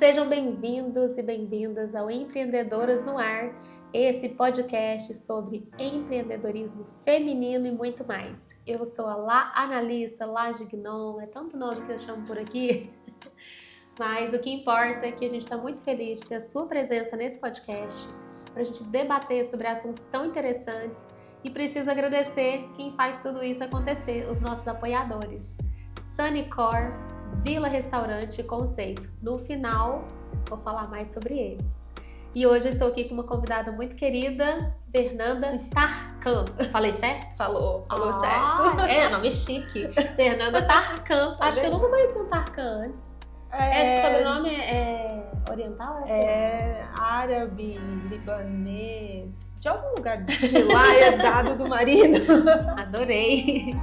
Sejam bem-vindos e bem-vindas ao Empreendedoras no Ar, esse podcast sobre empreendedorismo feminino e muito mais. Eu sou a analista Laje Gnon, é tanto nome que eu chamo por aqui, mas o que importa é que a gente está muito feliz de ter a sua presença nesse podcast, para a gente debater sobre assuntos tão interessantes e preciso agradecer quem faz tudo isso acontecer, os nossos apoiadores. Sunnycore, Vila Restaurante e Conceito. No final, vou falar mais sobre eles. E hoje eu estou aqui com uma convidada muito querida, Fernanda Tarkan. Falei certo? Falou certo. É, nome chique. Fernanda Tarkan. Acho que eu nunca conheci um Tarkan antes. Esse sobrenome é oriental? É árabe, libanês, de algum lugar de lá é dado do marido. Adorei.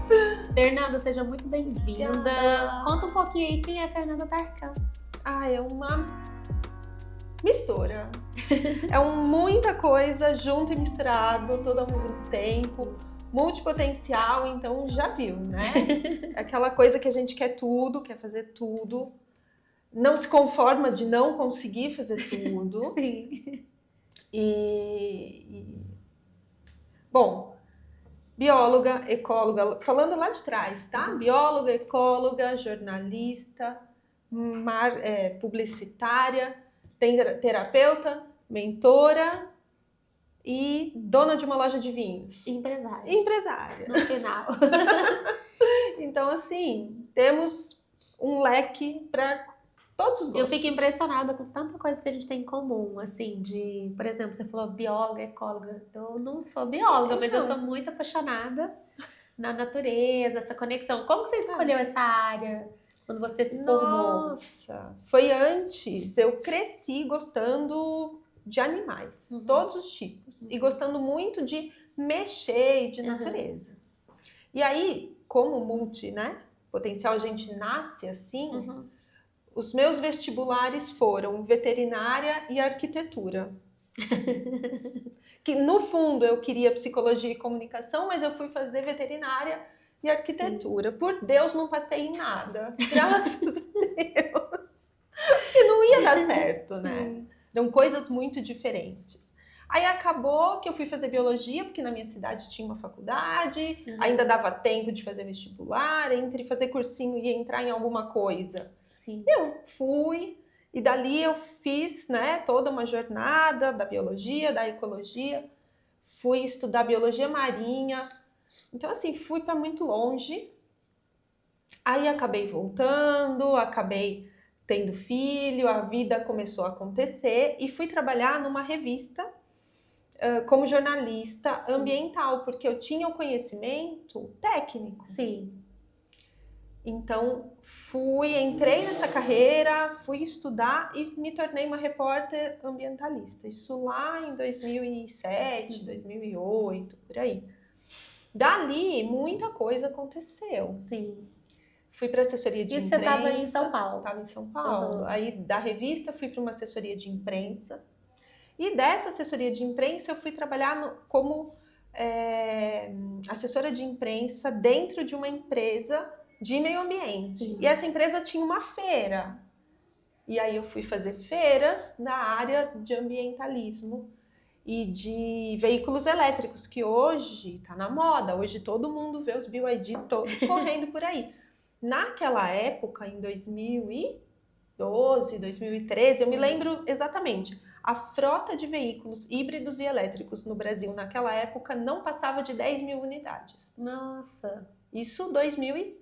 Fernanda, seja muito bem-vinda. Conta um pouquinho aí quem é Fernanda Tarkan. É uma mistura. É muita coisa junto e misturado, tudo ao mesmo tempo. Multipotencial, então já viu, né? É aquela coisa que a gente quer tudo, quer fazer tudo. Não se conforma de não conseguir fazer tudo. Sim. Bom, bióloga, ecóloga, falando lá de trás, tá? Bióloga, ecóloga, jornalista, publicitária, terapeuta, mentora e dona de uma loja de vinhos. Empresária. No final. Então, assim, temos um leque para todos os gostos. Eu fico impressionada com tanta coisa que a gente tem em comum, assim, por exemplo, você falou bióloga, ecóloga. Eu não sou bióloga, mas eu sou muito apaixonada na natureza, essa conexão. Como que você escolheu essa área quando você se formou? Nossa, foi antes. Eu cresci gostando de animais, todos os tipos, e gostando muito de mexer e de natureza. E aí, como potencial, a gente nasce assim. Os meus vestibulares foram veterinária e arquitetura. Que no fundo eu queria psicologia e comunicação, mas eu fui fazer veterinária e arquitetura. Sim. Por Deus, não passei em nada. Graças a Deus. Porque não ia dar certo, né? Eram coisas muito diferentes. Aí acabou que eu fui fazer biologia, porque na minha cidade tinha uma faculdade, ainda dava tempo de fazer vestibular, entre fazer cursinho e entrar em alguma coisa. Sim. Eu fui, e dali eu fiz, toda uma jornada da biologia, da ecologia, fui estudar biologia marinha, então assim, fui para muito longe, aí acabei voltando, acabei tendo filho, a vida começou a acontecer e fui trabalhar numa revista como jornalista ambiental, porque eu tinha o conhecimento técnico. Sim. Então, entrei nessa carreira, fui estudar e me tornei uma repórter ambientalista. Isso lá em 2007, 2008, por aí. Dali, muita coisa aconteceu. Sim. Fui para assessoria de imprensa. E você estava em São Paulo? Estava em São Paulo. Aí, da revista, fui para uma assessoria de imprensa. E dessa assessoria de imprensa, eu fui trabalhar como assessora de imprensa dentro de uma empresa de meio ambiente. Sim. E essa empresa tinha uma feira. E aí eu fui fazer feiras na área de ambientalismo e de veículos elétricos, que hoje está na moda. Hoje todo mundo vê os BYD todos correndo por aí. Naquela época, em 2012, 2013, eu me lembro exatamente, a frota de veículos híbridos e elétricos no Brasil naquela época não passava de 10 mil unidades. Nossa! Isso 2013.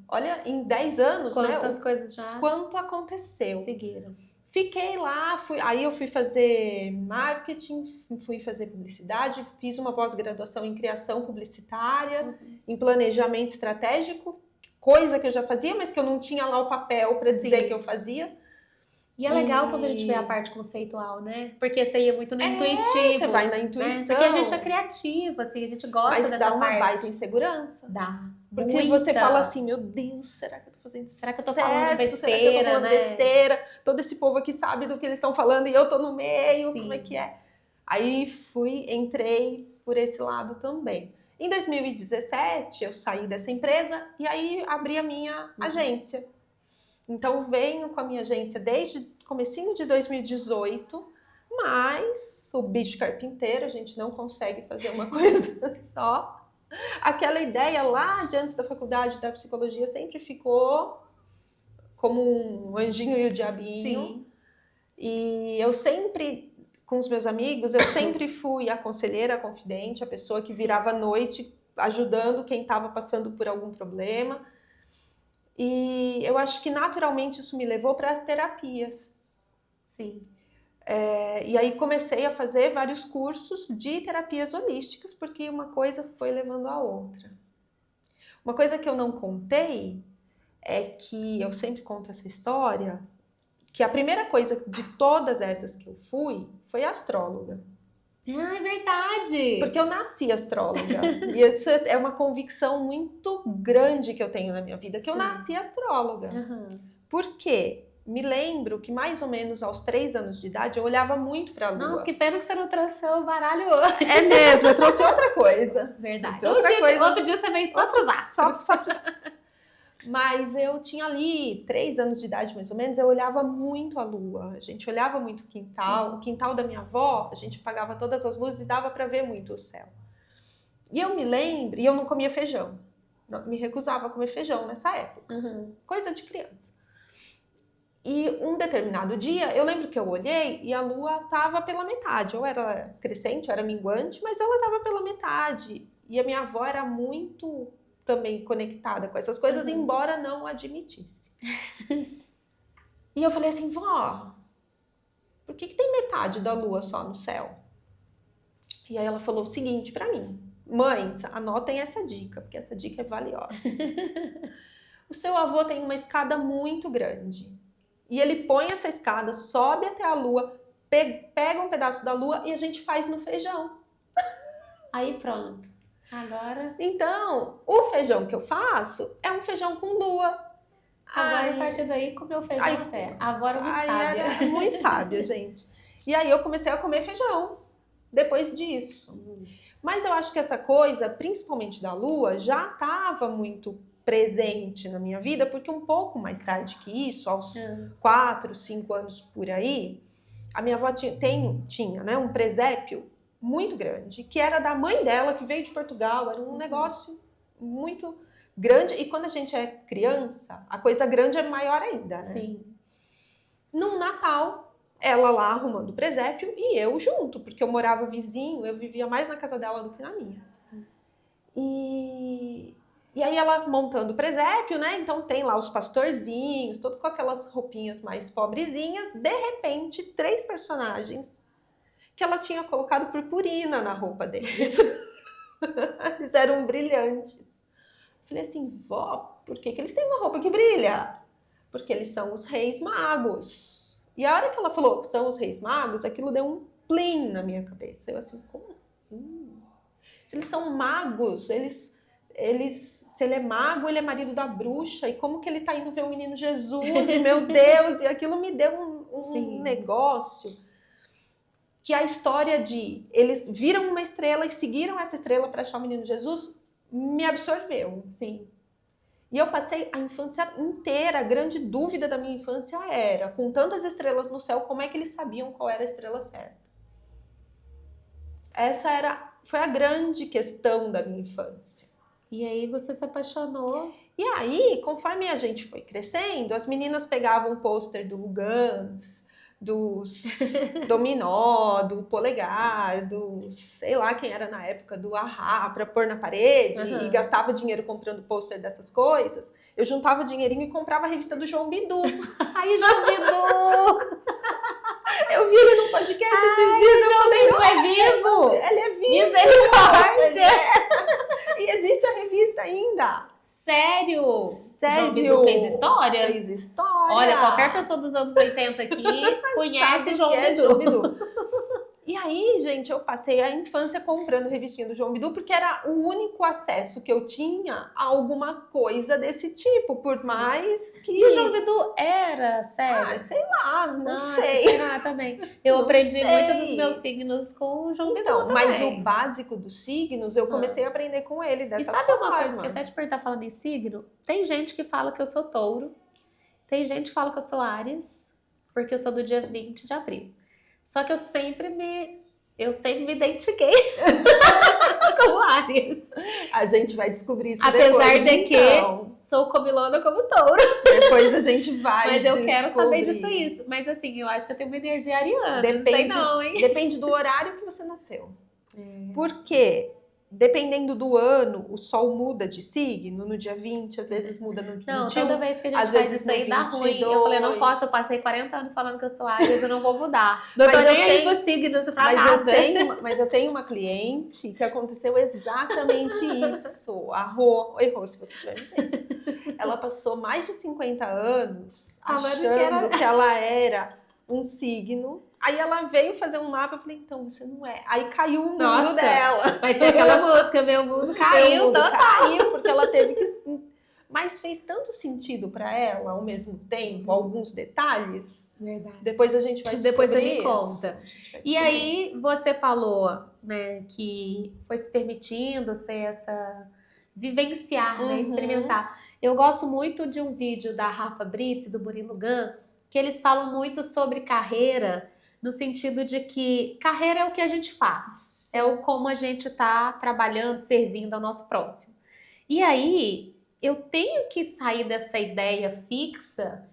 Olha, em 10 anos, quantas coisas já quanto aconteceu. Seguiram. Fiquei lá, aí eu fui fazer marketing, fui fazer publicidade, fiz uma pós-graduação em criação publicitária, em planejamento estratégico, coisa que eu já fazia, mas que eu não tinha lá o papel para dizer que eu fazia. E é legal quando a gente vê a parte conceitual, né? Porque você ia muito no intuitivo. Você vai na intuição. Né? Porque a gente é criativa, assim, a gente gosta dessa parte. Mas dá uma baita insegurança. Dá. Porque você fala assim, meu Deus, será que eu tô fazendo certo? Será que eu tô falando besteira, será que eu tô falando besteira? Todo esse povo aqui sabe do que eles estão falando e eu tô no meio, como é que é? Aí entrei por esse lado também. Em 2017, eu saí dessa empresa e aí abri a minha agência. Então, venho com a minha agência desde comecinho de 2018, mas o bicho carpinteiro, a gente não consegue fazer uma coisa só. Aquela ideia lá de antes da faculdade da psicologia sempre ficou como um anjinho e o diabinho. Sim. E eu sempre, com os meus amigos, eu sempre fui a conselheira, a confidente, a pessoa que virava à noite ajudando quem estava passando por algum problema. E eu acho que naturalmente isso me levou para as terapias. Sim. E aí comecei a fazer vários cursos de terapias holísticas, porque uma coisa foi levando a outra. Uma coisa que eu não contei é que eu sempre conto essa história, que a primeira coisa de todas essas que eu fui foi astróloga. Ah, é verdade! Porque eu nasci astróloga. E isso é uma convicção muito grande que eu tenho na minha vida, que eu nasci astróloga. Por quê? Me lembro que mais ou menos aos 3 anos de idade eu olhava muito para a lua. Nossa, que pena que você não trouxe o baralho hoje. É mesmo, eu trouxe outra coisa. Verdade. Outro dia você vem só outros astros. Mas eu tinha ali 3 anos de idade, mais ou menos, eu olhava muito a lua. A gente olhava muito o quintal. Sim. O quintal da minha avó, a gente apagava todas as luzes e dava para ver muito o céu. E eu me lembro, e eu não comia feijão. Me recusava a comer feijão nessa época. Coisa de criança. E um determinado dia, eu lembro que eu olhei e a lua estava pela metade. Ou era crescente, ou era minguante, mas ela estava pela metade. E a minha avó era muito também conectada com essas coisas, embora não admitisse. E eu falei assim, vó, por que tem metade da lua só no céu? E aí ela falou o seguinte pra mim, mães, anotem essa dica, porque essa dica é valiosa. O seu avô tem uma escada muito grande. E ele põe essa escada, sobe até a lua, pega um pedaço da lua e a gente faz no feijão. Aí pronto. Agora... Então, o feijão que eu faço é um feijão com lua. Agora, a partir daí, comeu feijão até. A avó era muito sábia. Era muito sábia, gente. E aí eu comecei a comer feijão depois disso. Mas eu acho que essa coisa, principalmente da lua, já estava muito presente na minha vida, porque um pouco mais tarde que isso, aos 4, 5 anos por aí, a minha avó tinha, né, um presépio muito grande, que era da mãe dela, que veio de Portugal, era um negócio muito grande, e quando a gente é criança, a coisa grande é maior ainda, né? Sim. No Natal, ela lá arrumando o presépio e eu junto, porque eu morava vizinho, eu vivia mais na casa dela do que na minha. Sim. E aí ela montando o presépio, né? Então tem lá os pastorzinhos, todo com aquelas roupinhas mais pobrezinhas. De repente, 3 personagens que ela tinha colocado purpurina na roupa deles. Eles eram brilhantes. Falei assim, vó, por que eles têm uma roupa que brilha? Porque eles são os reis magos. E a hora que ela falou que são os reis magos, aquilo deu um plim na minha cabeça. Eu assim, como assim? Se eles são magos, se ele é mago, ele é marido da bruxa, e como que ele tá indo ver o menino Jesus, e meu Deus, e aquilo me deu um negócio, que a história de eles viram uma estrela e seguiram essa estrela para achar o menino Jesus, me absorveu. Sim. E eu passei a infância inteira, a grande dúvida da minha infância era, com tantas estrelas no céu, como é que eles sabiam qual era a estrela certa? Foi a grande questão da minha infância. E aí você se apaixonou. E aí, conforme a gente foi crescendo, as meninas pegavam o pôster do Guns, dos Dominó, do Polegar, do sei lá quem era na época, do A-ha, pra pôr na parede, e gastava dinheiro comprando pôster dessas coisas. Eu juntava dinheirinho e comprava a revista do João Bidu. Ai, João Bidu! Eu vi ele num podcast esses dias. O João Bidu é vivo! Ele é vivo! Misericórdia! E existe a revista ainda. Sério? Sério? João Bidu fez história? Fez história. Olha, qualquer pessoa dos anos 80 aqui conhece João Bidu. E aí, gente, eu passei a infância comprando revistinha do João Bidu, porque era o único acesso que eu tinha a alguma coisa desse tipo, por mais que... E o João Bidu era, sério? Sei lá, não sei. Será também? Eu aprendi muito dos meus signos com o João Bidu também. Mas o básico dos signos, eu comecei a aprender com ele dessa forma. E sabe uma coisa que eu até te perguntar falando em signo? Tem gente que fala que eu sou touro. Tem gente que fala que eu sou Áries, porque eu sou do dia 20 de abril. Só que eu sempre me identifiquei como Áries. A gente vai descobrir isso Apesar depois, de que sou comilona como touro. Depois a gente vai Mas eu quero saber descobrir. disso. Mas assim, eu acho que eu tenho uma energia ariana. Depende, não sei não, hein? Depende do horário que você nasceu. Porque, dependendo do ano, o sol muda de signo no dia 20, às vezes muda no dia 21. Não, toda vez que a gente às faz vezes isso aí no dá ruim. Eu falei, não 22. posso, eu passei 40 anos falando que eu sou Áries, eu não vou mudar. Não tô Mas eu nem aí tenho- pro signo pra Mas nada. eu tenho uma cliente que aconteceu exatamente isso. A Rô, oi Rô, se você tiver me vendo. Ela passou mais de 50 anos Falando que achando que ela era um signo. Aí ela veio fazer um mapa, eu falei, então, você não é. Aí caiu o mundo Nossa, dela. Vai ser aquela música, meu mundo caiu, Meu mundo total. caiu, porque ela teve que... Mas fez tanto sentido para ela, ao mesmo tempo, alguns detalhes. Verdade. Depois a gente vai descobrir. Depois você me isso. conta. A gente vai E descobrir. aí, você falou, né, que foi se permitindo ser essa... vivenciar, né, Uhum. experimentar. Eu gosto muito de um vídeo da Rafa Brits e do Murilo Gun, que eles falam muito sobre carreira, no sentido de que carreira é o que a gente faz, é o como a gente está trabalhando, servindo ao nosso próximo. E aí, eu tenho que sair dessa ideia fixa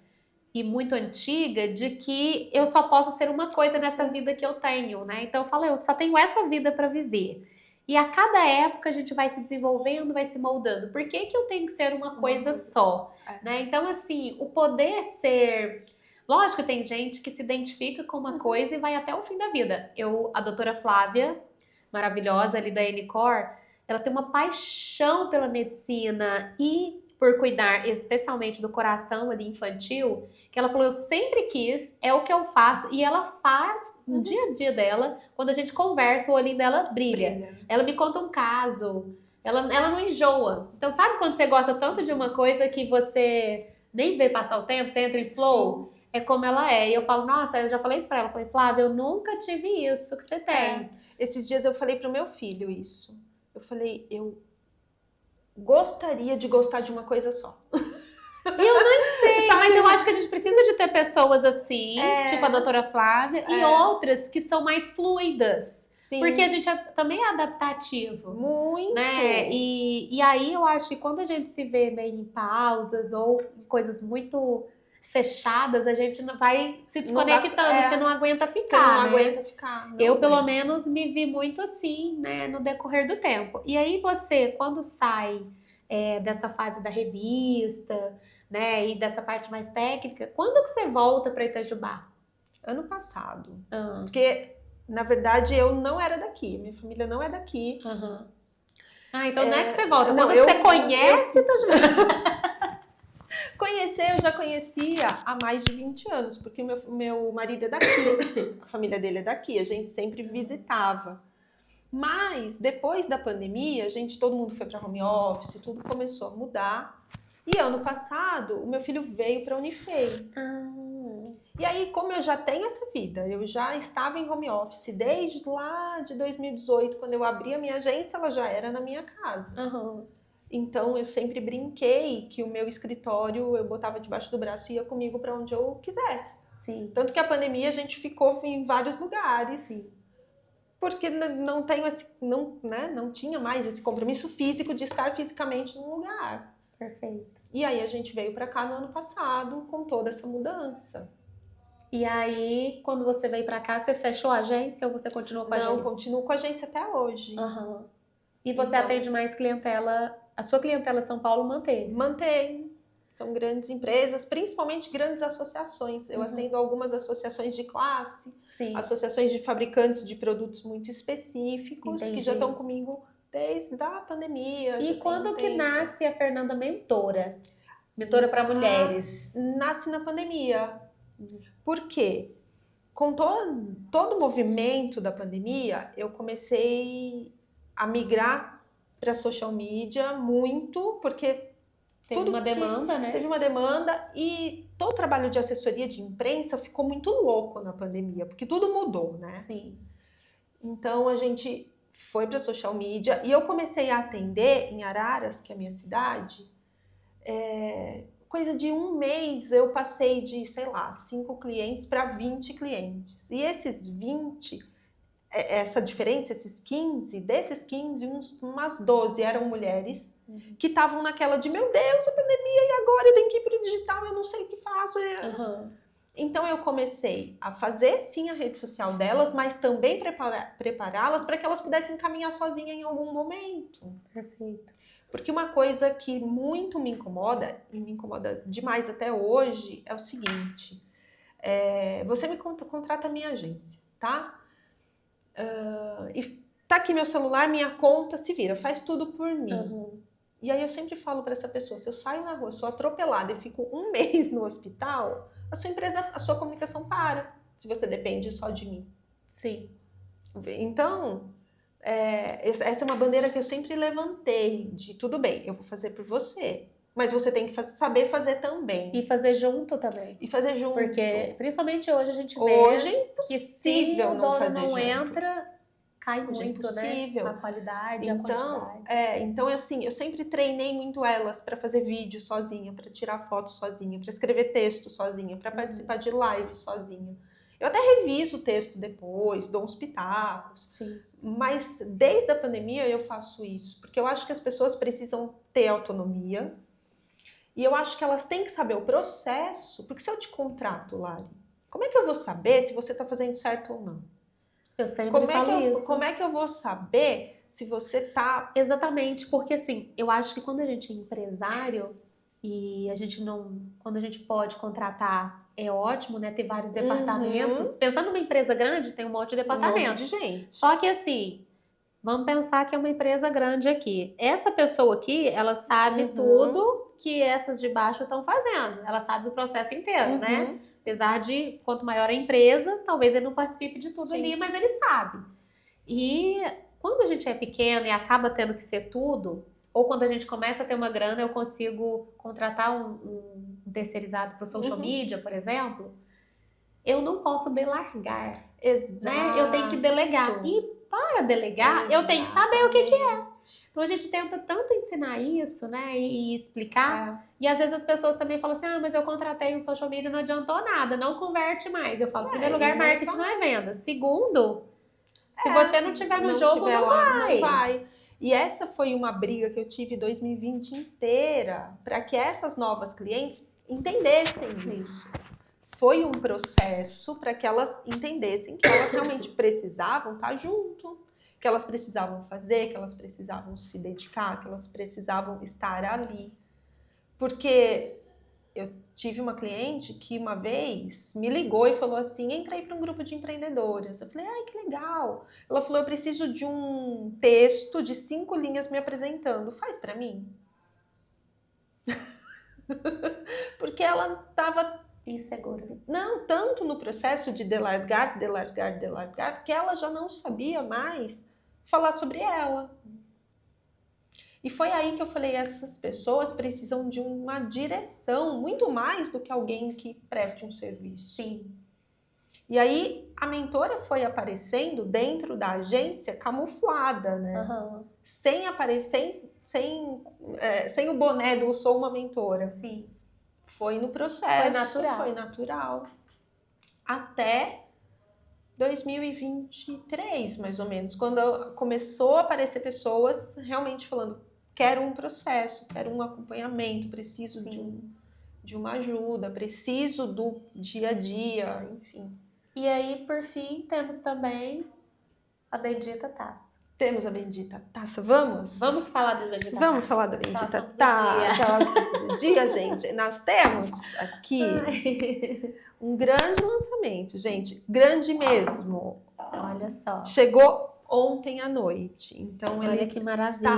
e muito antiga de que eu só posso ser uma coisa nessa vida que eu tenho, né? Então eu falo, eu só tenho essa vida para viver. E a cada época a gente vai se desenvolvendo, vai se moldando. Por que que eu tenho que ser uma coisa só? Né? Então, assim, o poder ser... Lógico que tem gente que se identifica com uma coisa e vai até o fim da vida. A doutora Flávia, maravilhosa ali da Ncor, ela tem uma paixão pela medicina e por cuidar especialmente do coração ali infantil, que ela falou, eu sempre quis, é o que eu faço, e ela faz no dia a dia dela, quando a gente conversa, o olhinho dela brilha. Ela me conta um caso, ela não enjoa. Então sabe quando você gosta tanto de uma coisa que você nem vê passar o tempo, você entra em flow? Sim. É como ela é. E eu falo, nossa, eu já falei isso pra ela, falei, Flávia, eu nunca tive isso que você tem. Esses dias eu falei pro meu filho isso. Eu falei, eu gostaria de gostar de uma coisa só. Eu não sei, mas eu acho que a gente precisa de ter pessoas assim, tipo a doutora Flávia, e outras que são mais fluidas. Sim. Porque a gente também é adaptativo. Muito. Né? E aí eu acho que quando a gente se vê meio em pausas ou em coisas muito fechadas, a gente vai se desconectando, você não aguenta ficar. Você não aguenta ficar. Eu, pelo menos, me vi muito assim, né, no decorrer do tempo. E aí você, quando sai dessa fase da revista, né, e dessa parte mais técnica, quando que você volta para Itajubá? Ano passado. Porque, na verdade, eu não era daqui. Minha família não é daqui. Ah, então não é que você volta. Quando você conhece Itajubá? Conhecer, eu já conhecia há mais de 20 anos, porque o meu marido é daqui, a família dele é daqui, a gente sempre visitava. Mas, depois da pandemia, todo mundo foi para home office, tudo começou a mudar. E ano passado, o meu filho veio para a Unifei. E aí, como eu já tenho essa vida, eu já estava em home office desde lá de 2018, quando eu abri a minha agência, ela já era na minha casa. Então, eu sempre brinquei que o meu escritório eu botava debaixo do braço e ia comigo para onde eu quisesse. Sim. Tanto que a pandemia a gente ficou em vários lugares. Sim. Porque não tinha mais esse compromisso físico de estar fisicamente num lugar. Perfeito. E aí a gente veio para cá no ano passado com toda essa mudança. E aí, quando você veio para cá, você fechou a agência ou você continuou com a agência? Não, continuo com a agência até hoje. E você atende mais clientela... A sua clientela de São Paulo mantém? Mantém. São grandes empresas, principalmente grandes associações. Eu atendo algumas associações de classe, associações de fabricantes de produtos muito específicos, que já estão comigo desde a pandemia. E quando que nasce a Fernanda Mentora? Mentora para mulheres? Nasce na pandemia. Por quê? Com todo o movimento da pandemia, eu comecei a migrar para social media muito, porque teve uma demanda, né? Teve uma demanda e todo o trabalho de assessoria de imprensa ficou muito louco na pandemia, porque tudo mudou, né? Sim. Então a gente foi para social media e eu comecei a atender em Araras, que é a minha cidade, coisa de um mês eu passei de, sei lá, 5 clientes para 20 clientes. E esses 20, essa diferença, esses 15, desses 15, umas 12 eram mulheres que estavam naquela de, meu Deus, a pandemia, e agora eu tenho que ir para o digital, eu não sei o que faço. Então eu comecei a fazer sim a rede social delas, mas também prepará-las para que elas pudessem caminhar sozinha em algum momento. Perfeito. Porque uma coisa que muito me incomoda, e me incomoda demais até hoje, é o seguinte. Você me contrata a minha agência, tá? E tá aqui meu celular, minha conta, se vira, faz tudo por mim. E aí eu sempre falo para essa pessoa, se eu saio na rua, sou atropelada e fico um mês no hospital, a sua empresa, a sua comunicação para, se você depende só de mim. Sim. Então, essa é uma bandeira que eu sempre levantei, de tudo bem, eu vou fazer por você, mas você tem que saber fazer também. E fazer junto também. E fazer junto. Porque, principalmente hoje, a gente vê hoje é que se impossível o não dono fazer não junto. entra, cai Hoje é muito, impossível. né? A qualidade, a Então, quantidade. então, assim, eu sempre treinei muito elas para fazer vídeo sozinha, para tirar foto sozinha, para escrever texto sozinha, para participar de live sozinha. Eu até reviso o texto depois, dou uns pitacos. Sim. Mas desde a pandemia eu faço isso, porque eu acho que as pessoas precisam ter autonomia e eu acho que elas têm que saber o processo, porque se eu te contrato, Lari, como é que eu vou saber se você está fazendo certo ou não? Eu sempre falo isso. Como é que eu vou saber se você tá... Exatamente, porque assim, eu acho que quando a gente é empresário e a gente não... Quando a gente pode contratar, é ótimo, né? Ter vários departamentos. Pensando numa empresa grande, tem um monte de departamento. Um monte de gente. Só que assim, vamos pensar que é uma empresa grande aqui. Essa pessoa aqui, ela sabe tudo que essas de baixo estão fazendo. Ela sabe o processo inteiro, né? Apesar de, quanto maior a empresa, talvez ele não participe de tudo ali, mas ele sabe. E quando a gente é pequeno e acaba tendo que ser tudo, ou quando a gente começa a ter uma grana, eu consigo contratar um terceirizado para o social media, por exemplo, eu não posso delargar. Exato. Né? Eu tenho que delegar. E para delegar, eu tenho que saber o que é. Então a gente tenta tanto ensinar isso, né? E explicar. E às vezes as pessoas também falam assim: mas eu contratei um social media e não adiantou nada, não converte mais. Eu falo, em primeiro lugar, marketing não é venda. Segundo, se você não tiver no jogo, não vai. Não vai. E essa foi uma briga que eu tive 2020 inteira, para que essas novas clientes entendessem isso. Foi um processo para que elas entendessem que elas realmente precisavam estar junto, que elas precisavam fazer, que elas precisavam se dedicar, que elas precisavam estar ali. Porque eu tive uma cliente que uma vez me ligou e falou assim, entrei para um grupo de empreendedoras. Eu falei, ai, que legal. Ela falou, eu preciso de um texto de 5 linhas me apresentando. Faz para mim? Porque ela estava insegura. Não, tanto no processo de delargar, que ela já não sabia mais falar sobre ela. E foi aí que eu falei, essas pessoas precisam de uma direção, muito mais do que alguém que preste um serviço. Sim. E aí a mentora foi aparecendo dentro da agência camuflada, né? Sem aparecer, sem o boné do eu sou uma mentora. Sim. Foi no processo. Foi natural. Até 2023, mais ou menos, quando começou a aparecer pessoas realmente falando, quero um processo, quero um acompanhamento, preciso de uma ajuda, preciso do dia a dia, enfim. E aí, por fim, temos também a bendita taça. Temos a bendita taça, vamos? Vamos falar da bendita taça. Vamos falar da bendita taça do dia, gente. Nós temos aqui um grande lançamento, gente. Grande mesmo. Olha só. Chegou ontem à noite. Então, olha que maravilha.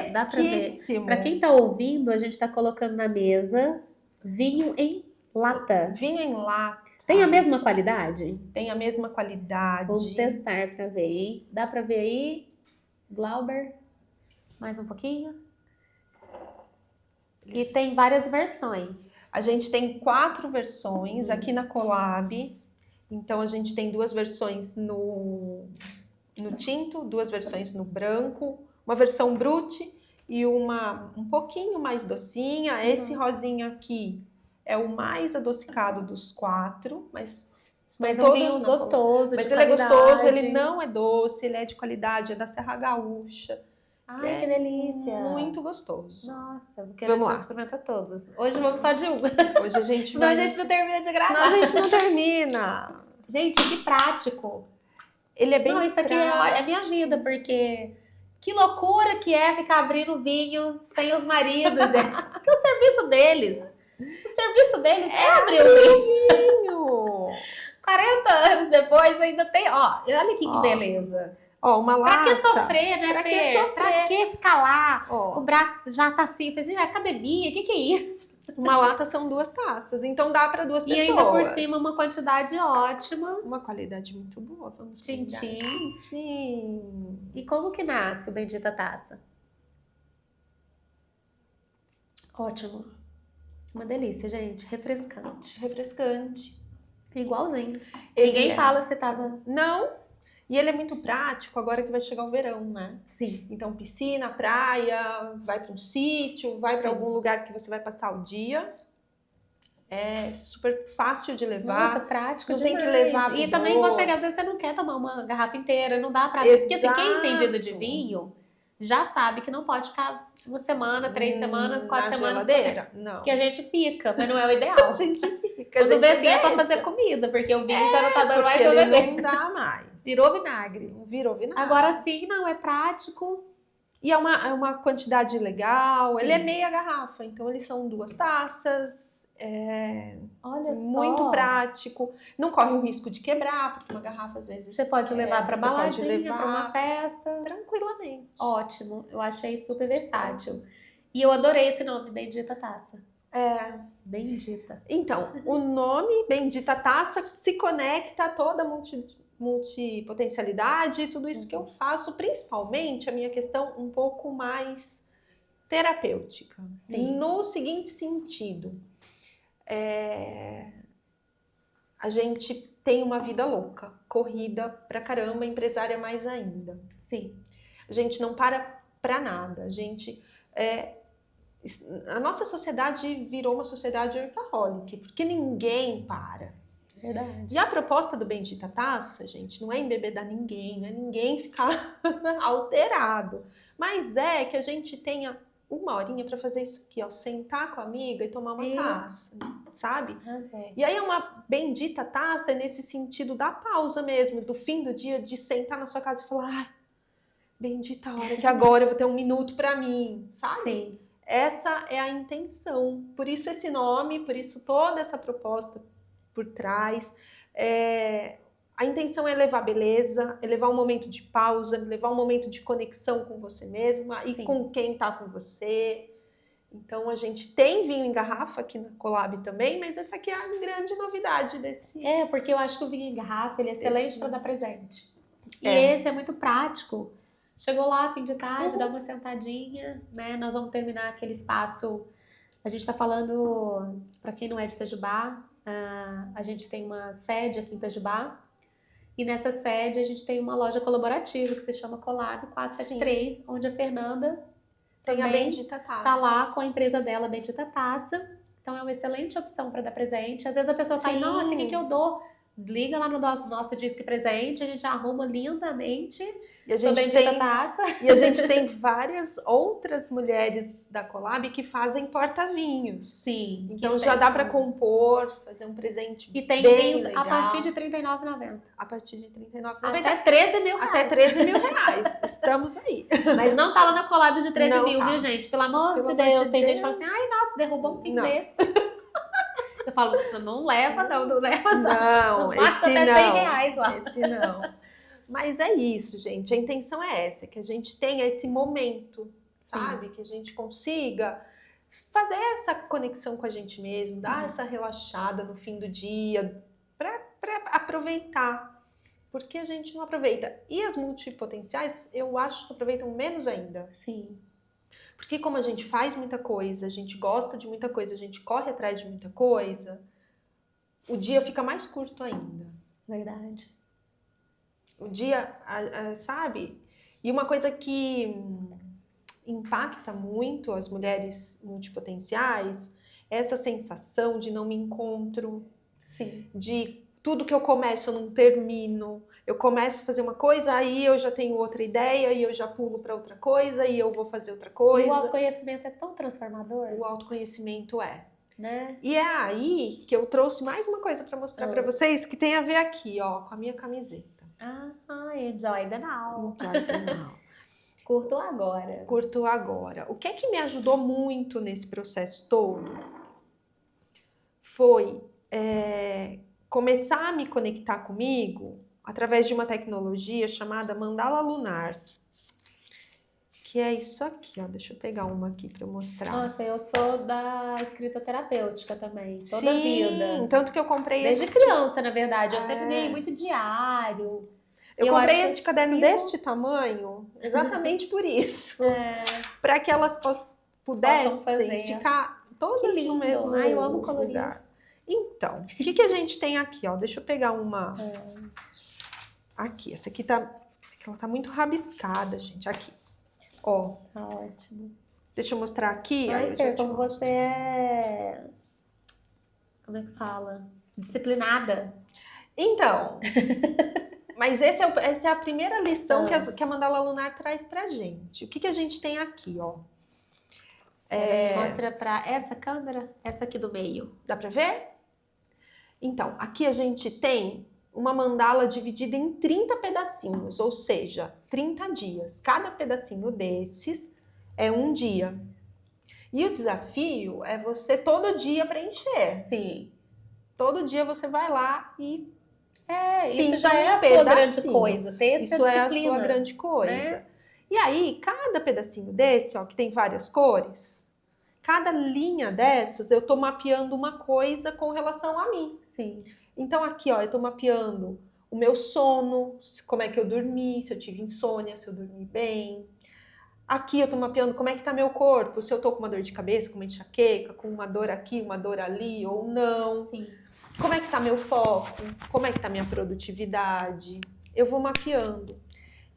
Está fresquíssimo. Para quem está ouvindo, a gente está colocando na mesa vinho em lata. Vinho em lata. Tem a mesma qualidade? Tem a mesma qualidade. Vamos testar para ver, hein? Dá para ver aí? Glauber, mais um pouquinho. E tem várias versões. A gente tem 4 versões aqui na Colab. Então, a gente tem 2 versões no tinto, 2 versões no branco, uma versão brute e uma um pouquinho mais docinha. Esse rosinha aqui é o mais adocicado dos 4, mas estão Mas um todos vinho na gostoso, Mas de ele qualidade. é gostoso, ele não é doce, ele é de qualidade, é da Serra Gaúcha. Ai, É que delícia. muito gostoso. Nossa, eu quero Vamos lá. experimentar todos. Hoje vamos só de um. Hoje a gente Senão vai... a gente não termina de Senão gravar. a gente não termina. Gente, que prático. Ele é bem Não, isso aqui é minha vida, porque que loucura que é ficar abrindo vinho sem os maridos. Porque o serviço deles é abrir o vinho. 40 anos depois ainda tem, ó, olha aqui que beleza. Ó, uma lata. Pra que sofrer, né, Pra que Fê? sofrer? Pra que ficar lá? Ó, O braço já tá assim, fez academia, o que é isso? uma lata são 2 taças, então dá para 2 E pessoas. ainda por cima uma quantidade ótima. Uma qualidade muito boa, vamos Tintim. Tintim. E como que nasce o Bendita Taça? Ótimo. Uma delícia, gente. Refrescante. Refrescante. Igualzinho. Ele Ninguém é. fala se tava... Não, e ele é muito prático agora que vai chegar o verão, né? Sim. Então, piscina, praia, vai para um sítio, vai para Sim. algum lugar que você vai passar o dia. É super fácil de levar. Nossa, prático Não demais. tem que levar E pro também bolso. você, às vezes, você não quer tomar uma garrafa inteira, não dá pra... Porque assim, quem é entendido de Exato. vinho já sabe que não pode ficar uma semana, 3 semanas, 4 na semanas... geladeira? Não. Que a gente fica, mas não é o ideal. A gente fica. Quando a gente vê assim é pra deixa. fazer comida, porque o vinho já não tá dando mais Porque pra ele beber. não dá mais. Virou vinagre. Virou vinagre. Agora sim, não, é prático. E é uma quantidade legal. Sim. Ele é meia garrafa, então eles são 2 taças. Olha Muito só. prático. Não corre o risco de quebrar, porque uma garrafa às vezes... Você pode levar pra você pode baladinha, levar pra uma festa. tranquilamente. Ótimo, eu achei super versátil. E eu adorei esse nome, Bendita Taça. É. Bendita. Então, o nome Bendita Taça se conecta a toda a multipotencialidade, tudo isso que eu faço, principalmente a minha questão um pouco mais terapêutica. Sim. No seguinte sentido, a gente tem uma vida louca, corrida pra caramba, empresária mais ainda. Sim. A gente não para pra nada. A nossa sociedade virou uma sociedade workaholic, porque ninguém para. Verdade. E a proposta do Bendita Taça, gente, não é embebedar ninguém, não é ninguém ficar alterado. Mas é que a gente tenha uma horinha para fazer isso aqui, ó, sentar com a amiga e tomar uma taça, sabe? E aí uma bendita taça é nesse sentido da pausa mesmo, do fim do dia, de sentar na sua casa e falar, ai, bendita hora que agora eu vou ter um minuto para mim, sabe? Sim. Essa é a intenção. Por isso esse nome, por isso toda essa proposta por trás. A intenção é levar beleza, é levar um momento de pausa, levar um momento de conexão com você mesma e com quem tá com você. Então a gente tem vinho em garrafa aqui na Colab também, mas essa aqui é a grande novidade desse. Porque eu acho que o vinho em garrafa ele é excelente para dar presente. E É. esse é muito prático. Chegou lá, fim de tarde, dá uma sentadinha, né? Nós vamos terminar aquele espaço. A gente tá falando, para quem não é de Itajubá, a gente tem uma sede aqui em Itajubá. E nessa sede a gente tem uma loja colaborativa que se chama Colab 473, onde a Fernanda tem a também Bendita Taça. tá lá com a empresa dela, Bendita Taça. Então é uma excelente opção para dar presente. Às vezes a pessoa fala, nossa, o que eu dou? Liga lá no nosso Disque Presente, a gente arruma lindamente e a gente Bendita Taça. E a gente tem várias outras mulheres da Colab que fazem porta-vinhos. Sim. Então já dá para compor, fazer um presente E tem bem vinhos legal. a partir de R$ 39,90. A partir de R$ 39,90. Até 13 mil reais. Até 13 mil reais. Estamos aí. Mas não tá lá na Colab de 13 Não mil, tá. viu, gente? Pelo amor de Deus. Tem gente que fala assim, ai, nossa, derruba um vinho desse. Eu falo, não leva não. Não basta até 100 reais lá. Esse não. Mas é isso, gente. A intenção é essa, que a gente tenha esse momento, sabe? Que a gente consiga fazer essa conexão com a gente mesmo, dar essa relaxada no fim do dia, para aproveitar. Porque a gente não aproveita. E as multipotenciais, eu acho que aproveitam menos ainda. Sim. Porque como a gente faz muita coisa, a gente gosta de muita coisa, a gente corre atrás de muita coisa, o dia fica mais curto ainda. Verdade. O dia, sabe? E uma coisa que impacta muito as mulheres multipotenciais é essa sensação de não me encontro, Sim. de tudo que eu começo eu não termino. Eu começo a fazer uma coisa, aí eu já tenho outra ideia, e eu já pulo para outra coisa, e eu vou fazer outra coisa. E o autoconhecimento é tão transformador. O autoconhecimento é. Né? E é aí que eu trouxe mais uma coisa para mostrar para vocês, que tem a ver aqui, ó, com a minha camiseta. Enjoy the now. Enjoy the now. Curto agora. Curto agora. O que é que me ajudou muito nesse processo todo foi começar a me conectar comigo através de uma tecnologia chamada mandala lunar, que é isso aqui, ó. Deixa eu pegar uma aqui para eu mostrar. Nossa, eu sou da escrita terapêutica também, toda a Sim, vida. Tanto que eu comprei desde criança, na verdade. Eu sempre ganhei muito diário. Eu comprei este caderno deste tamanho exatamente por isso. Para que elas pudessem ficar todas no mesmo lugar. Eu amo colorir. Então, o que a gente tem aqui, ó? Deixa eu pegar uma... Aqui, essa aqui ela tá muito rabiscada, gente. Aqui, ó. Tá ótimo. Deixa eu mostrar aqui. Ai, Fer, como você é... Como é que fala? Disciplinada. Então... Mas essa é a primeira lição que a mandala lunar traz pra gente. O que a gente tem aqui, ó? Mostra pra essa câmera, essa aqui do meio. Dá pra ver? Então, aqui a gente tem uma mandala dividida em 30 pedacinhos, ou seja, 30 dias. Cada pedacinho desses é um dia. E o desafio é você todo dia preencher. Sim. Todo dia você vai lá e isso já é a sua grande coisa. Isso é a sua grande coisa. Né? E aí, cada pedacinho desse, ó, que tem várias cores, cada linha dessas eu tô mapeando uma coisa com relação a mim. Sim. Então aqui, ó, eu tô mapeando o meu sono, como é que eu dormi, se eu tive insônia, se eu dormi bem. Aqui eu tô mapeando como é que tá meu corpo, se eu tô com uma dor de cabeça, com uma enxaqueca, com uma dor aqui, uma dor ali ou não. Sim. Como é que tá meu foco? Como é que tá minha produtividade? Eu vou mapeando.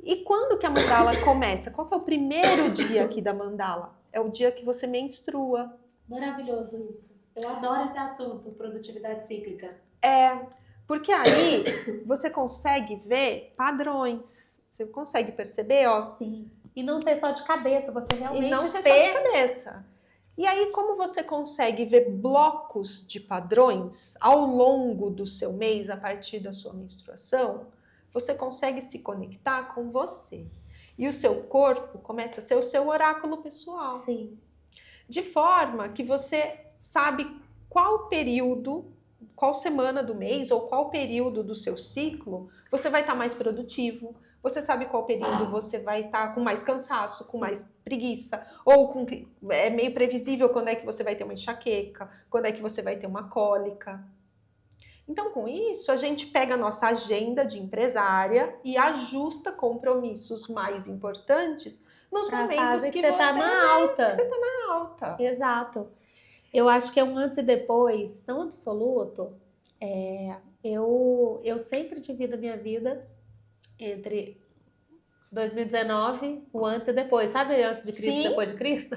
E quando que a mandala começa? Qual que é o primeiro dia aqui da mandala? É o dia que você menstrua. Maravilhoso isso. Eu adoro esse assunto, produtividade cíclica. Porque aí você consegue ver padrões. Você consegue perceber, ó. Sim. E não ser só de cabeça, você realmente não ser só de cabeça. E aí, como você consegue ver blocos de padrões ao longo do seu mês, a partir da sua menstruação, você consegue se conectar com você. E o seu corpo começa a ser o seu oráculo pessoal. Sim. De forma que você sabe qual período, qual semana do mês ou qual período do seu ciclo você vai estar mais produtivo. Você sabe qual período você vai estar com mais cansaço, com mais preguiça, ou é meio previsível quando é que você vai ter uma enxaqueca, quando é que você vai ter uma cólica. Então, com isso, a gente pega a nossa agenda de empresária e ajusta compromissos mais importantes nos momentos que você tá na alta. Você tá na alta. Exato. Eu acho que é um antes e depois tão absoluto. Eu sempre divido a minha vida entre 2019, o antes e depois. Sabe antes de Cristo e depois de Cristo?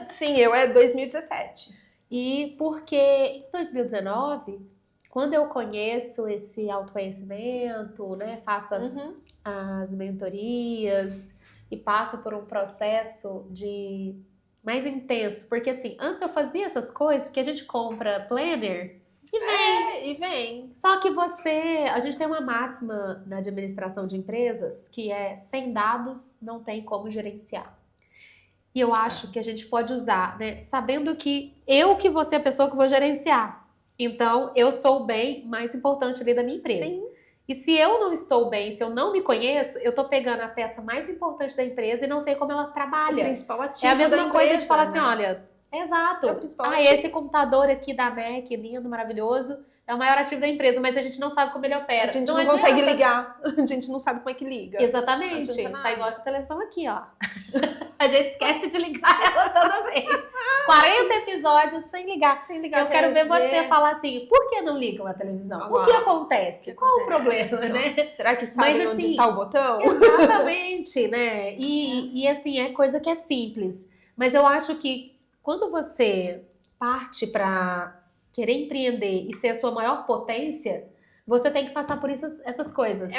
Sim, eu é 2017. E porque em 2019, quando eu conheço esse autoconhecimento, né, faço as mentorias e passo por um processo de mais intenso. Porque assim, antes eu fazia essas coisas, porque a gente compra planner e vem. Só que a gente tem uma máxima na administração de empresas que é: sem dados não tem como gerenciar. E eu acho que a gente pode usar, né, sabendo que você é a pessoa que vou gerenciar. Então, eu sou o bem mais importante ali da minha empresa. Sim. E se eu não estou bem, se eu não me conheço, eu tô pegando a peça mais importante da empresa e não sei como ela trabalha. O principal ativo é a mesma coisa empresa, de falar né? assim, olha... Exato. É o principal ativo. Esse computador aqui da Mac, lindo, maravilhoso, é o maior ativo da empresa, mas a gente não sabe como ele opera. A gente não não consegue adianta. ligar. A gente não sabe como é que liga. Exatamente. Não adianta nada. Tá igual essa televisão aqui, ó. A gente esquece de ligar ela toda vez. 40 episódios sem ligar. Sem ligar. Eu quero ver você falar assim, por que não ligam a televisão? O que acontece? Qual o problema, né? Será que sabem Mas, onde assim, está o botão? Exatamente, né? E assim, é coisa que é simples. Mas eu acho que quando você parte para querer empreender e ser a sua maior potência, você tem que passar por essas coisas.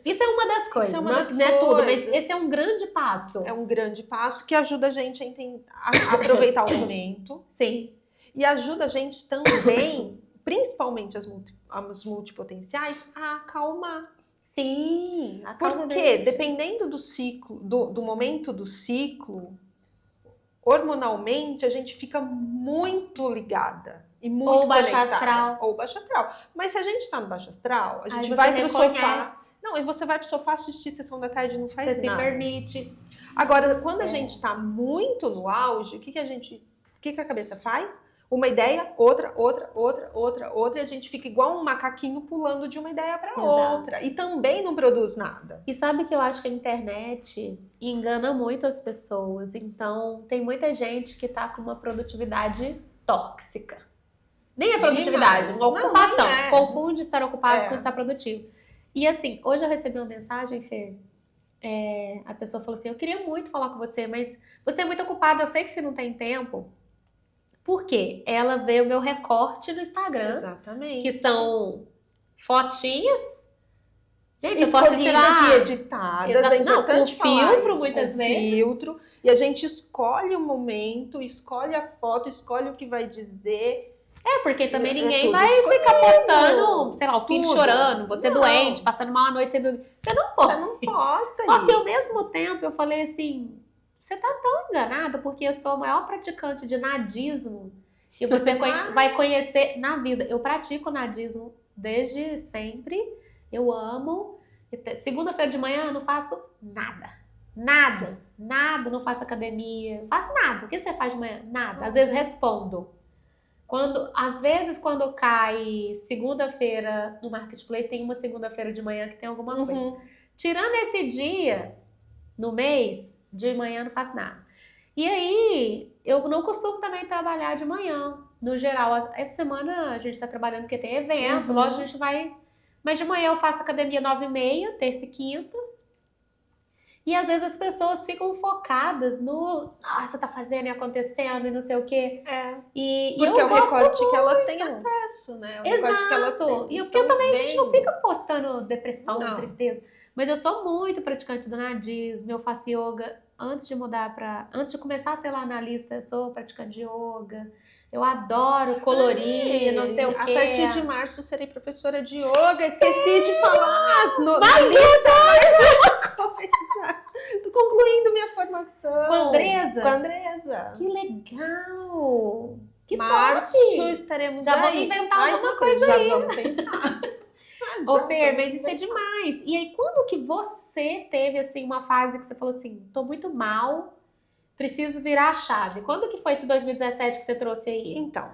Isso é uma das coisas, não é tudo, mas esse é um grande passo. É um grande passo que ajuda a gente a aproveitar o momento. Sim. E ajuda a gente também, principalmente as multipotenciais, a acalmar. Sim, Porque dependendo do ciclo, do momento do ciclo, hormonalmente a gente fica muito ligada e muito ou baixo conectada. astral. Ou baixo astral. Mas se a gente tá no baixo astral, a gente Aí vai você pro reconhece. sofá. Não, e você vai pro sofá assistir sessão da tarde e não faz Você nada. se permite. Agora, quando a gente tá muito no auge, o que a cabeça faz? Uma ideia, outra, e a gente fica igual um macaquinho pulando de uma ideia para outra. E também não produz nada. E sabe que eu acho que a internet engana muito as pessoas. Então, tem muita gente que tá com uma produtividade tóxica. Nem é produtividade, uma ocupação. Confunde estar ocupado com estar produtivo. E assim, hoje eu recebi uma mensagem, Fê. A pessoa falou assim, eu queria muito falar com você, mas você é muito ocupada, eu sei que você não tem tempo. Por quê? Ela vê o meu recorte no Instagram. Exatamente. Que são fotinhas. Gente, eu posso tirar... e editadas. É importante com filtro, muitas vezes. Filtro. E a gente escolhe o momento, escolhe a foto, escolhe o que vai dizer. Porque também ninguém vai ficar postando, sei lá, o filho chorando, você doente, passando mal à noite sem dormir. Você não posta. Você não posta Só que ao mesmo tempo eu falei assim... Você tá tão enganada porque eu sou a maior praticante de nadismo que você vai conhecer na vida. Eu pratico nadismo desde sempre. Eu amo. Segunda-feira de manhã eu não faço nada. Nada. Não faço academia. Não faço nada. O que você faz de manhã? Nada. Às vezes respondo. Às vezes quando cai segunda-feira no Marketplace, tem uma segunda-feira de manhã que tem alguma coisa. Tirando esse dia no mês... De manhã não faço nada. E aí, eu não costumo também trabalhar de manhã, no geral. Essa semana a gente tá trabalhando porque tem evento, lógico, a gente vai... Mas de manhã eu faço academia 9h30, terça e quinta. E às vezes as pessoas ficam focadas no... Nossa, tá fazendo e acontecendo e não sei o quê. Porque é o recorte que elas têm acesso, né? Exato. E porque também a gente não fica postando depressão, tristeza. Mas eu sou muito praticante do nadismo, eu faço yoga antes de começar a ser lá analista, eu sou praticante de yoga. Eu adoro colorir, não sei o quê. A partir de março serei professora de yoga, esqueci de falar. Mais uma coisa. Tô concluindo minha formação. Com a Andresa? Com a Andresa. Que legal! Que março top! estaremos já aí. Vamos inventar alguma coisa já aí. Vamos pensar. Ô, Fer, mas isso é demais. E aí, quando que você teve, assim, uma fase que você falou assim, tô muito mal, preciso virar a chave? Quando que foi esse 2017 que você trouxe aí? Então,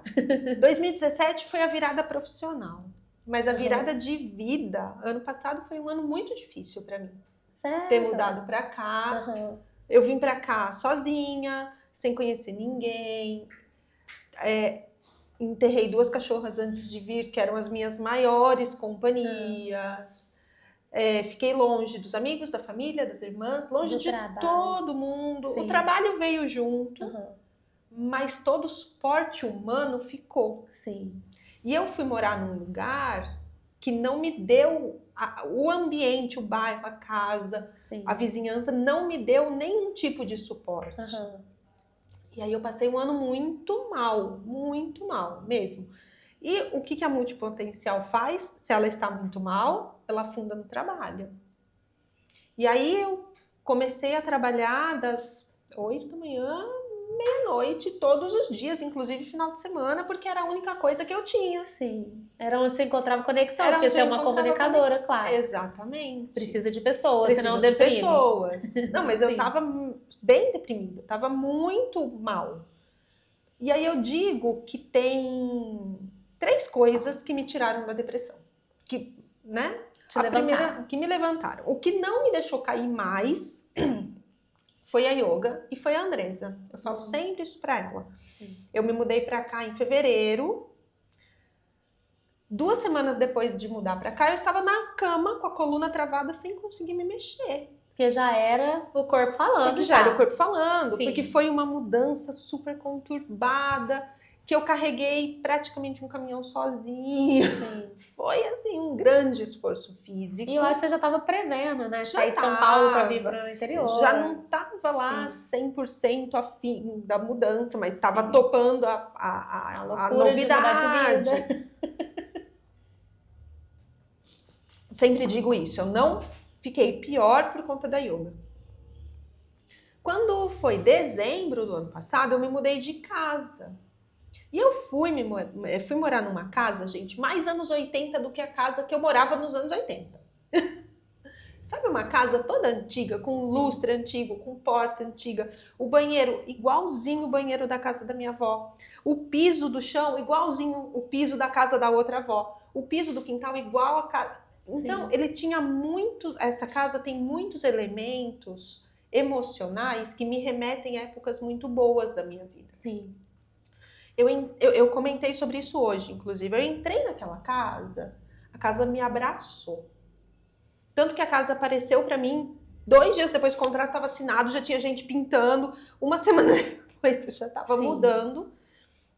2017 foi a virada profissional. Mas a virada de vida, ano passado foi um ano muito difícil pra mim. Sério? Ter mudado pra cá. Eu vim pra cá sozinha, sem conhecer ninguém. Enterrei 2 cachorras antes de vir, que eram as minhas maiores companhias. Fiquei longe dos amigos, da família, das irmãs, longe de todo mundo. Sim. O trabalho veio junto, mas todo o suporte humano ficou. Sim. E eu fui morar num lugar que não me deu o ambiente, o bairro, a casa, a vizinhança, não me deu nenhum tipo de suporte. E aí eu passei um ano muito mal mesmo. E o que a multipotencial faz? Se ela está muito mal, ela afunda no trabalho. E aí eu comecei a trabalhar das 8 da manhã, meia-noite, todos os dias, inclusive final de semana, porque era a única coisa que eu tinha. Sim. Era onde você encontrava conexão, porque você é uma comunicadora, claro. Exatamente. Precisa de pessoas, senão deprime. Não, mas eu tava bem deprimida, tava muito mal. E aí eu digo que tem 3 coisas que me tiraram da depressão. Que, né? Primeira, que me levantaram. O que não me deixou cair mais foi a yoga e foi a Andresa. Eu falo sempre isso pra ela. Sim. Eu me mudei pra cá em fevereiro. 2 semanas depois de mudar pra cá, eu estava na cama com a coluna travada sem conseguir me mexer. Porque já era o corpo falando. Porque já era o corpo falando. Sim. Porque foi uma mudança super conturbada, que eu carreguei praticamente um caminhão sozinha. Sim. Foi, assim, um grande esforço físico. E eu acho que você já estava prevendo, né? Já Sair de São Paulo para vir para o interior. Já não estava lá 100% afim da mudança, mas estava topando a novidade. De vida. Sempre digo isso, eu não fiquei pior por conta da yoga. Quando foi dezembro do ano passado, eu me mudei de casa. E eu fui morar numa casa, gente, mais anos 80 do que a casa que eu morava nos anos 80. Sabe, uma casa toda antiga, com lustre antigo, com porta antiga, o banheiro igualzinho o banheiro da casa da minha avó, o piso do chão igualzinho o piso da casa da outra avó, o piso do quintal igual a casa. Então, ele tinha essa casa tem muitos elementos emocionais que me remetem a épocas muito boas da minha vida. Sim. Eu comentei sobre isso hoje, inclusive. Eu entrei naquela casa, a casa me abraçou. Tanto que a casa apareceu para mim 2 dias depois que o contrato estava assinado, já tinha gente pintando. 1 semana depois eu já estava mudando.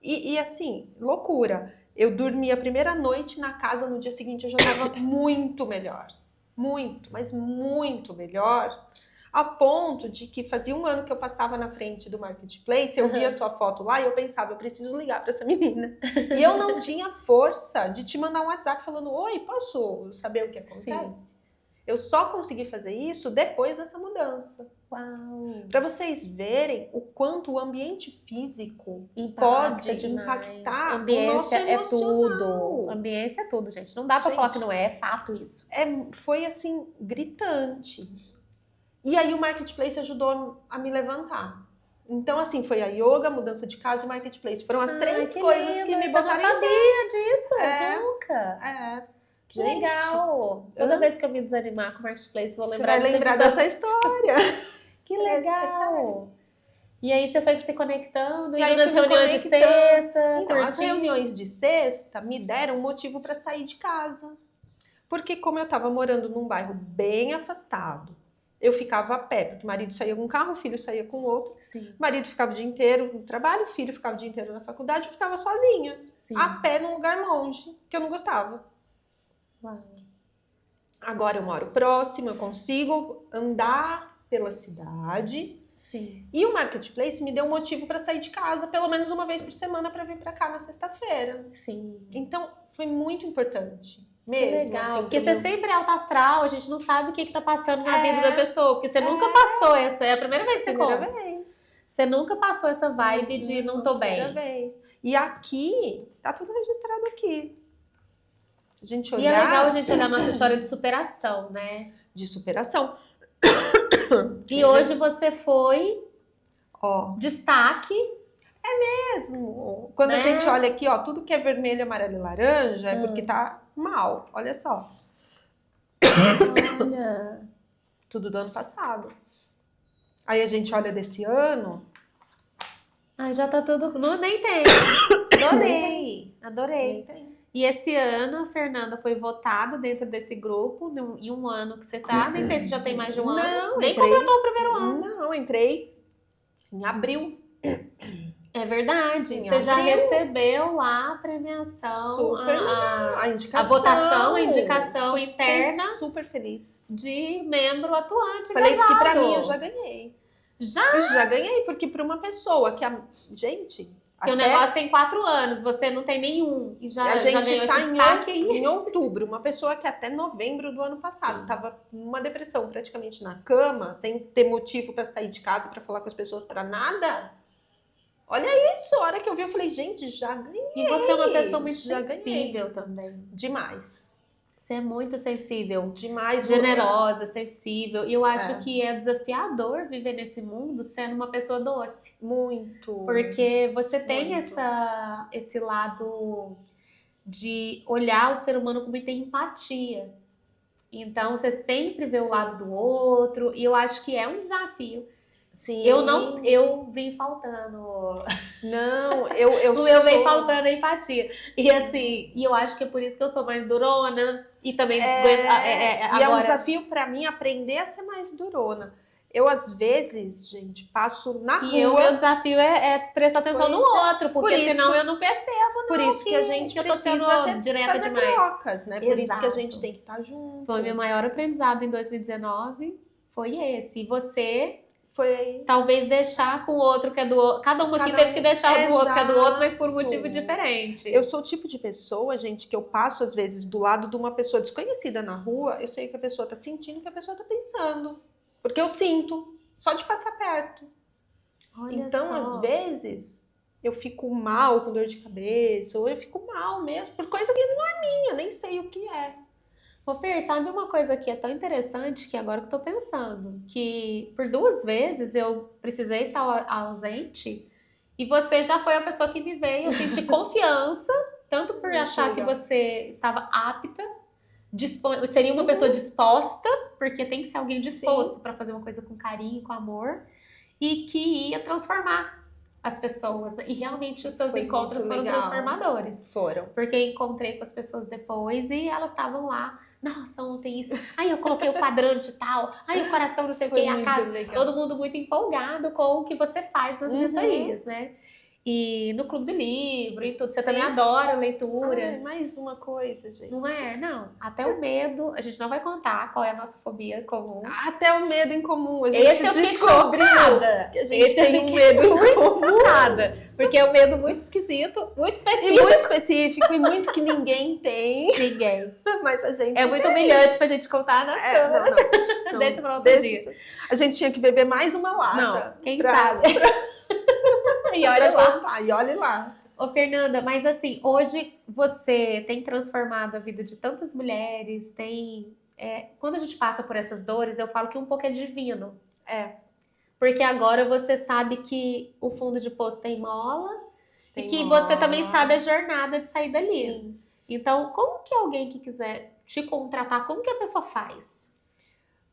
E assim, loucura. Eu dormi a primeira noite na casa, no dia seguinte eu já estava muito melhor. Muito, mas muito melhor. A ponto de que fazia 1 ano que eu passava na frente do Marketplace, eu via sua foto lá e eu pensava, eu preciso ligar para essa menina. E eu não tinha força de te mandar um WhatsApp falando, oi, posso saber o que acontece? Sim. Eu só consegui fazer isso depois dessa mudança. Uau! Para vocês verem o quanto o ambiente físico pode impactar ambiência o nosso emocional. Ambiência é tudo, gente. Não dá para falar que não é fato isso. Foi assim, gritante. E aí o Marketplace ajudou a me levantar. Então, assim, foi a yoga, a mudança de casa e o Marketplace. Foram as 3 coisas que me botaram. Eu não sabia disso, nunca. Que legal. Toda vez que eu me desanimar com o Marketplace, vou lembrar. Você vai lembrar dessa história. Que legal. E aí você foi se conectando, e aí nas reuniões de sexta. Então, as reuniões de sexta me deram motivo para sair de casa. Porque como eu estava morando num bairro bem afastado, eu ficava a pé, porque o marido saía com um carro, o filho saía com outro. Sim. O marido ficava o dia inteiro no trabalho, o filho ficava o dia inteiro na faculdade, eu ficava sozinha. Sim. A pé num lugar longe, que eu não gostava. Uau. Agora eu moro próximo, eu consigo andar pela cidade. Sim. E o Marketplace me deu motivo para sair de casa pelo menos 1 vez por semana para vir para cá na sexta-feira. Sim. Então foi muito importante. Mesmo, que legal, assim, porque você sempre é alta astral, a gente não sabe o que tá passando na vida da pessoa, porque você nunca passou essa, é a primeira vez que você conta. Primeira vez. Você nunca passou essa vibe de não tô bem. Primeira vez. E aqui, tá tudo registrado aqui. A gente olhar... E é legal a gente olhar a nossa história de superação, né? De superação. E hoje você foi destaque. Mesmo. Quando a gente olha aqui, ó, tudo que é vermelho, amarelo e laranja é porque tá mal. Olha só. Olha. Tudo do ano passado. Aí a gente olha desse ano. Ai, já tá tudo... Não, nem tem. Adorei. Nem tem. E esse ano a Fernanda foi votada dentro desse grupo, em 1 ano que você tá. Nem sei se já tem mais de 1 ano. Não, nem completou o primeiro ano. Não, entrei em abril. É verdade. Você já recebeu lá a premiação, super a indicação, a votação, a indicação interna. Super feliz. De membro atuante. Falei engajado. que pra mim eu já ganhei. Já? Eu já ganhei, porque pra uma pessoa que gente... Porque o negócio tem 4 anos, você não tem nenhum. E a gente ganhou tá esse destaque aí. em outubro. Uma pessoa que até novembro do ano passado tava numa depressão, praticamente na cama, sem ter motivo pra sair de casa, pra falar com as pessoas, pra nada. Olha isso, a hora que eu vi, eu falei, gente, já ganhei. E você é uma pessoa muito sensível também. Demais. Você é muito sensível. Demais. Generosa, sensível. E eu acho que é desafiador viver nesse mundo sendo uma pessoa doce. Muito. Porque você tem esse lado de olhar o ser humano com muita empatia. Então, você sempre vê o lado do outro, e eu acho que é um desafio. Sim. Eu vim faltando. Não, eu O meu vem faltando a empatia. E assim, e eu acho que é por isso que eu sou mais durona, e também E é um agora... desafio pra mim aprender a ser mais durona. Eu, às vezes, gente, passo na rua... E o meu desafio é prestar atenção no outro, porque senão eu não percebo, Por isso que a gente que eu tô sendo precisa direta fazer demais. trocas, né? Por isso que a Exato. gente tem que estar junto. Foi o meu maior aprendizado em 2019, foi esse. E você, Foi... talvez deixar com o outro que é do outro. Cada um aqui teve que deixar do outro que é do outro, mas por um motivo diferente. Eu sou o tipo de pessoa, gente, que eu passo, às vezes, do lado de uma pessoa desconhecida na rua, eu sei o que a pessoa tá sentindo, o que a pessoa tá pensando. Porque eu sinto, só de passar perto. Olha então, só. às vezes, eu fico mal com dor de cabeça, ou eu fico mal mesmo, por coisa que não é minha, nem sei o que é. Ô Fer, sabe uma coisa que é tão interessante que agora que eu tô pensando? Que por 2 vezes eu precisei estar ausente e você já foi a pessoa que me veio. Eu senti confiança, tanto por achar que você estava apta, seria uma pessoa disposta, porque tem que ser alguém disposto para fazer uma coisa com carinho, com amor, e que ia transformar as pessoas. E realmente os seus encontros foram transformadores. Foram. Porque eu encontrei com as pessoas depois e elas estavam lá. Nossa, ontem isso. Aí eu coloquei o quadrante tal. Aí o coração não sei o que, a casa. Legal. Todo mundo muito empolgado com o que você faz nas mentorias, né? E no Clube do Livro e tudo. Você também adora leitura. Ai, mais uma coisa, gente. Não é? Não. Até o medo. A gente não vai contar qual é a nossa fobia comum. Até o medo em comum. A gente Esse eu fiquei chocada. Que a gente tem um medo muito chocada. Porque é um medo muito esquisito, muito específico. E muito específico e muito que ninguém tem. Ninguém. Mas a gente é muito humilhante pra gente contar nas câmeras. Não, deixa pra outro dia. A gente tinha que beber mais uma lata. Não, quem sabe. E olha lá. E olha lá. Ô, Fernanda, mas assim, hoje você tem transformado a vida de tantas mulheres, quando a gente passa por essas dores, eu falo que um pouco é divino. Porque agora você sabe que o fundo de poço tem mola e que você também sabe a jornada de sair dali. Sim. Então, como que alguém que quiser te contratar, como que a pessoa faz?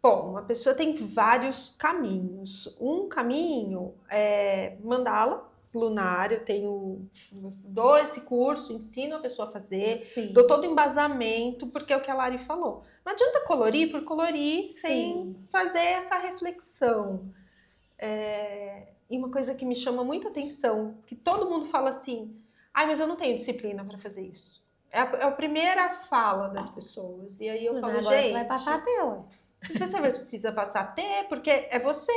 Bom, a pessoa tem vários caminhos. Um caminho é mandala lunar. Eu dou esse curso, ensino a pessoa a fazer, dou todo o embasamento, porque é o que a Lari falou. Não adianta colorir por colorir sem fazer essa reflexão. E uma coisa que me chama muita atenção, que todo mundo fala assim, mas eu não tenho disciplina para fazer isso. É a primeira fala das pessoas. E aí eu falo, agora gente... Você vai passar a ter, ué. Você precisa passar a ter, porque é você.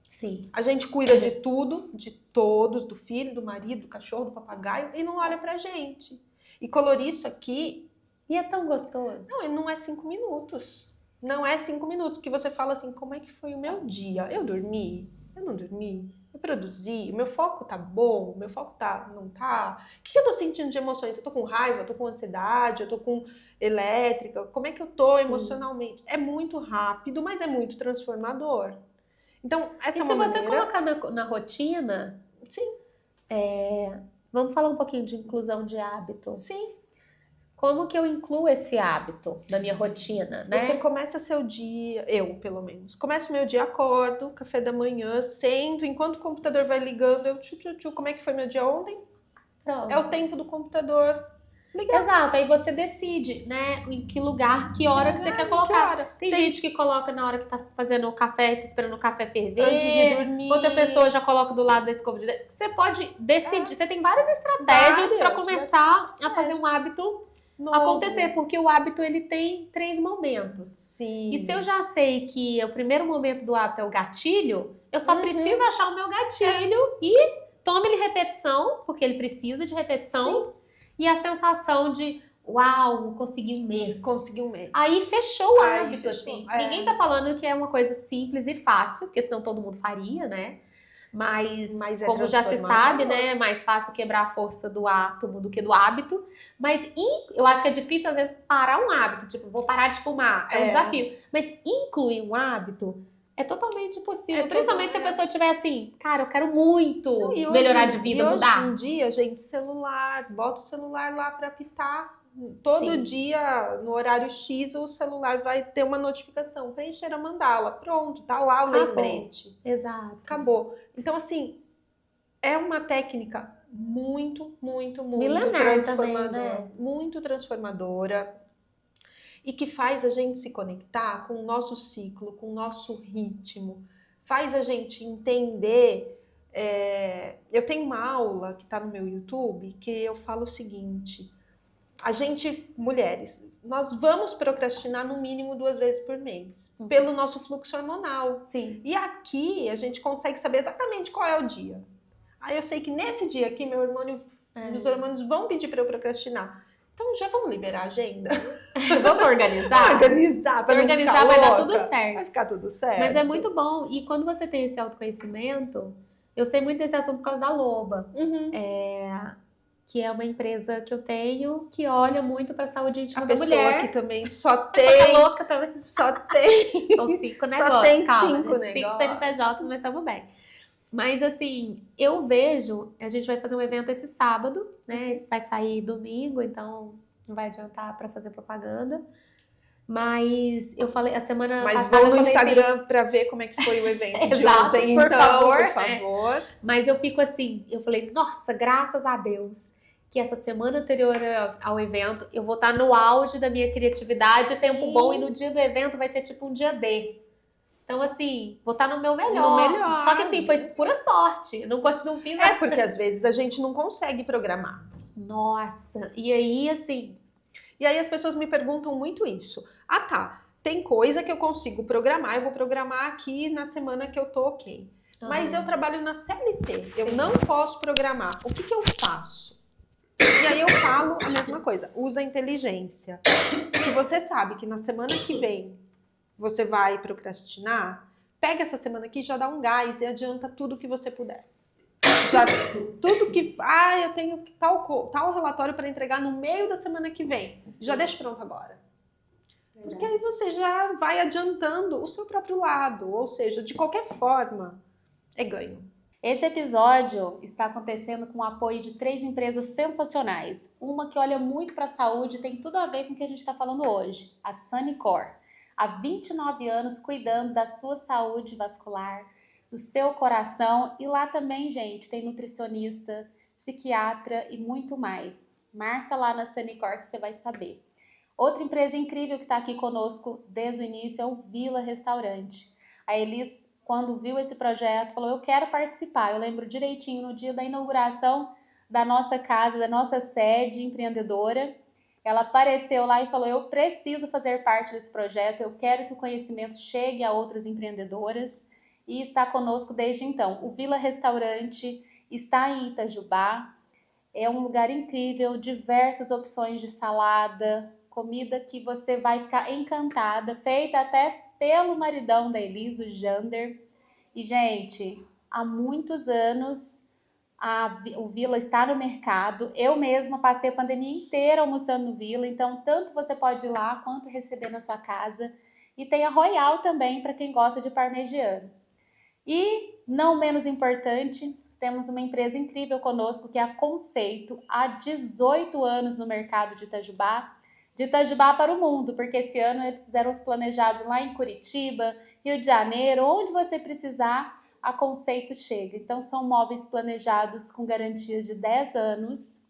Sim. A gente cuida de tudo, de todos, do filho, do marido, do cachorro, do papagaio, e não olha pra gente. E colorir isso aqui... E é tão gostoso. Não é 5 minutos. Não é 5 minutos que você fala assim, como é que foi o meu dia? Eu dormi? Eu não dormi? Eu produzi? O meu foco tá bom? O meu foco não tá? O que eu tô sentindo de emoções? Eu tô com raiva? Eu tô com ansiedade? Eu tô com elétrica? Como é que eu tô emocionalmente? É muito rápido, mas é muito transformador. Então, essa é uma maneira... E se você colocar na rotina... Sim. Vamos falar um pouquinho de inclusão de hábito. Sim. Como que eu incluo esse hábito na minha rotina, né? Você começa seu dia, eu pelo menos, começo o meu dia, acordo, café da manhã, sento, enquanto o computador vai ligando, eu como é que foi meu dia ontem? Pronto. É o tempo do computador ligar. Exato, aí você decide, né, em que lugar, que hora que você quer colocar. Tem gente que coloca na hora que tá fazendo o café, esperando o café ferver. Antes de dormir. Outra pessoa já coloca do lado da escova de dente. Você pode decidir, você tem várias estratégias para começar a fazer um hábito acontecer, porque o hábito ele tem 3 momentos. Sim. E se eu já sei que o primeiro momento do hábito é o gatilho, eu só preciso achar o meu gatilho e tome-lhe repetição, porque ele precisa de repetição. Sim. E a sensação de, uau, consegui um mês. Consegui um mês. Aí fechou o hábito, assim. Ninguém tá falando que é uma coisa simples e fácil, porque senão todo mundo faria, né? Mas como já se sabe, né, é mais fácil quebrar a força do átomo do que do hábito. Mas eu acho que é difícil, às vezes, parar um hábito. Tipo, vou parar de fumar. É um desafio. Mas incluir um hábito É totalmente possível. É Principalmente se a pessoa tiver assim, cara, eu quero muito Não, e melhorar de vida, mudar. Hoje em dia, gente, celular, bota o celular lá para apitar. Todo Sim. dia, no horário X, o celular vai ter uma notificação. Preencher a mandala. Pronto, tá lá o Acabou. lembrete. Exato. Acabou. Então, assim, é uma técnica muito, muito, muito Milenar transformadora. também, né? Muito transformadora. E que faz a gente se conectar com o nosso ciclo, com o nosso ritmo. Faz a gente entender... eu tenho uma aula que está no meu YouTube que eu falo o seguinte: a gente, mulheres, nós vamos procrastinar no mínimo 2 vezes por mês, pelo nosso fluxo hormonal. Sim. E aqui a gente consegue saber exatamente qual é o dia. Aí eu sei que nesse dia aqui meus hormônios vão pedir para eu procrastinar. Então já vamos liberar a agenda? Vamos organizar? Organizar, Se organizar vai dar tudo certo. Vai ficar tudo certo. Mas é muito bom. E quando você tem esse autoconhecimento, eu sei muito desse assunto por causa da Loba. Que é uma empresa que eu tenho que olha muito para a saúde íntima da mulher. A pessoa que também só tem... Tá louca também. Só tem... São 5 negócios. Só tem calma, 5 gente. 5 negócios. CNPJs, mas estamos bem. Mas assim, eu vejo, a gente vai fazer um evento esse sábado, né? Esse vai sair domingo, então não vai adiantar para fazer propaganda. Mas eu falei, a semana Mas passada vão no eu falei Instagram assim, para ver como é que foi o evento de Exato, ontem, por então, favor, por favor. Mas eu fico assim, eu falei, nossa, graças a Deus, que essa semana anterior ao evento, eu vou estar no auge da minha criatividade, tempo bom, e no dia do evento vai ser tipo um dia D. Então, assim, vou estar no meu melhor. No melhor. Só que, assim, foi pura sorte. Não fiz É, porque às vezes a gente não consegue programar. Nossa. E aí, assim... E aí as pessoas me perguntam muito isso. Ah, tá. Tem coisa que eu consigo programar. Eu vou programar aqui na semana que eu tô ok. Mas eu trabalho na CLT. Eu não posso programar. O que eu faço? E aí eu falo a mesma coisa. Usa a inteligência. Se você sabe que na semana que vem você vai procrastinar, pega essa semana aqui, já dá um gás e adianta tudo que você puder. Já tudo que... eu tenho tal relatório para entregar no meio da semana que vem. Sim. Já deixa pronto agora. Porque aí você já vai adiantando o seu próprio lado. Ou seja, de qualquer forma, é ganho. Esse episódio está acontecendo com o apoio de 3 empresas sensacionais. Uma que olha muito para a saúde e tem tudo a ver com o que a gente está falando hoje, a Sanicor. Há 29 anos cuidando da sua saúde vascular, do seu coração, e lá também, gente, tem nutricionista, psiquiatra e muito mais. Marca lá na Sanicor que você vai saber. Outra empresa incrível que está aqui conosco desde o início é o Vila Restaurante. A Elis, quando viu esse projeto, falou, eu quero participar. Eu lembro direitinho, no dia da inauguração da nossa casa, da nossa sede empreendedora, ela apareceu lá e falou, eu preciso fazer parte desse projeto, eu quero que o conhecimento chegue a outras empreendedoras, e está conosco desde então. O Vila Restaurante está em Itajubá, é um lugar incrível, diversas opções de salada, comida que você vai ficar encantada, feita até pelo maridão da Elis, o Jander. E, gente, há muitos anos o Vila está no mercado. Eu mesma passei a pandemia inteira almoçando no Vila, então tanto você pode ir lá quanto receber na sua casa. E tem a Royal também, para quem gosta de parmegiana. E, não menos importante, temos uma empresa incrível conosco, que é a Conceito, há 18 anos no mercado de Itajubá para o mundo, porque esse ano eles fizeram os planejados lá em Curitiba, Rio de Janeiro, onde você precisar, a Conceito chega. Então são móveis planejados com garantias de 10 anos,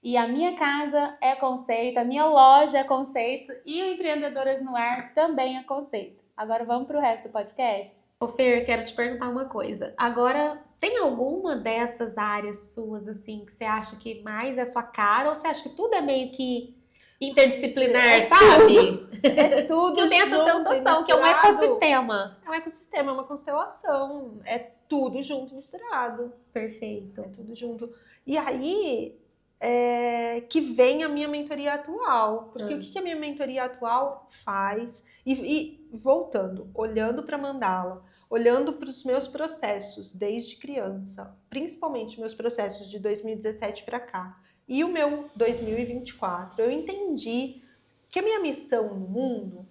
e a minha casa é Conceito, a minha loja é Conceito, e o Empreendedoras no Ar também é Conceito. Agora vamos para o resto do podcast? Ô Fer, quero te perguntar uma coisa. Agora, tem alguma dessas áreas suas, assim, que você acha que mais é sua cara, ou você acha que tudo é meio que interdisciplinar, sabe? É tudo. Que eu tenho essa junto, sensação que é um ecossistema. É um ecossistema, é uma constelação. É tudo junto e misturado. Perfeito. É tudo junto. E aí que vem a minha mentoria atual. Porque o que a minha mentoria atual faz? E voltando, olhando para a mandala, olhando para os meus processos desde criança, principalmente meus processos de 2017 para cá, e o meu 2024, eu entendi que a minha missão no mundo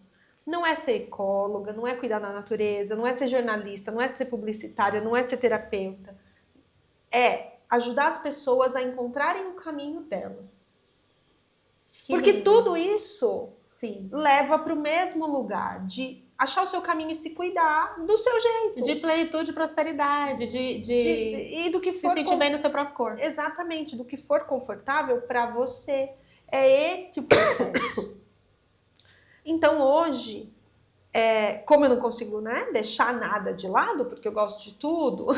não é ser ecóloga, não é cuidar da natureza, não é ser jornalista, não é ser publicitária, não é ser terapeuta. É ajudar as pessoas a encontrarem o caminho delas. Porque tudo isso leva para o mesmo lugar, de achar o seu caminho e se cuidar do seu jeito. De plenitude e prosperidade, e do que se for sentir bem no seu próprio corpo. Exatamente, do que for confortável para você. É esse o processo. Então hoje, como eu não consigo, né, deixar nada de lado, porque eu gosto de tudo,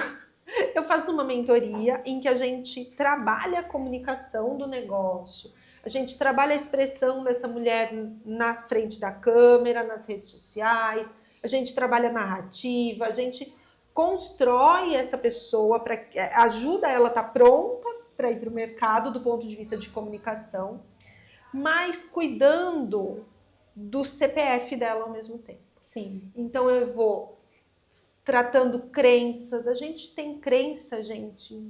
eu faço uma mentoria em que a gente trabalha a comunicação do negócio, a gente trabalha a expressão dessa mulher na frente da câmera, nas redes sociais, a gente trabalha a narrativa, a gente constrói essa pessoa, ajuda ela a estar pronta para ir para o mercado do ponto de vista de comunicação, mas cuidando do CPF dela ao mesmo tempo. Sim. Então eu vou tratando crenças. A gente tem crença, gente,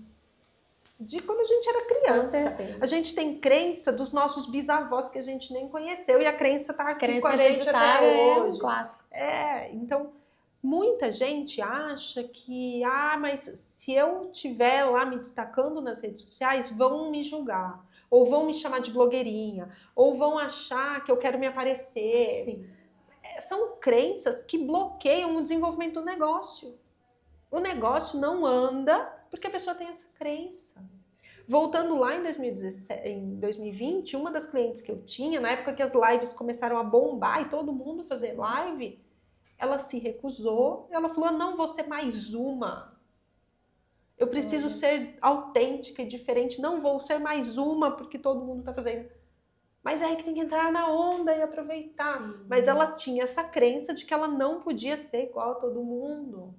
de quando a gente era criança. A gente tem crença dos nossos bisavós que a gente nem conheceu e a crença tá aqui com a gente até hoje. É um clássico. Então muita gente acha que, mas se eu estiver lá me destacando nas redes sociais, vão me julgar, ou vão me chamar de blogueirinha, ou vão achar que eu quero me aparecer. Sim. São crenças que bloqueiam o desenvolvimento do negócio. O negócio não anda porque a pessoa tem essa crença. Voltando lá em 2020, uma das clientes que eu tinha, na época que as lives começaram a bombar e todo mundo fazer live, ela se recusou, ela falou, não vou ser mais uma. Eu preciso ser autêntica e diferente, não vou ser mais uma porque todo mundo está fazendo. Mas é aí que tem que entrar na onda e aproveitar. Sim. Mas ela tinha essa crença de que ela não podia ser igual a todo mundo.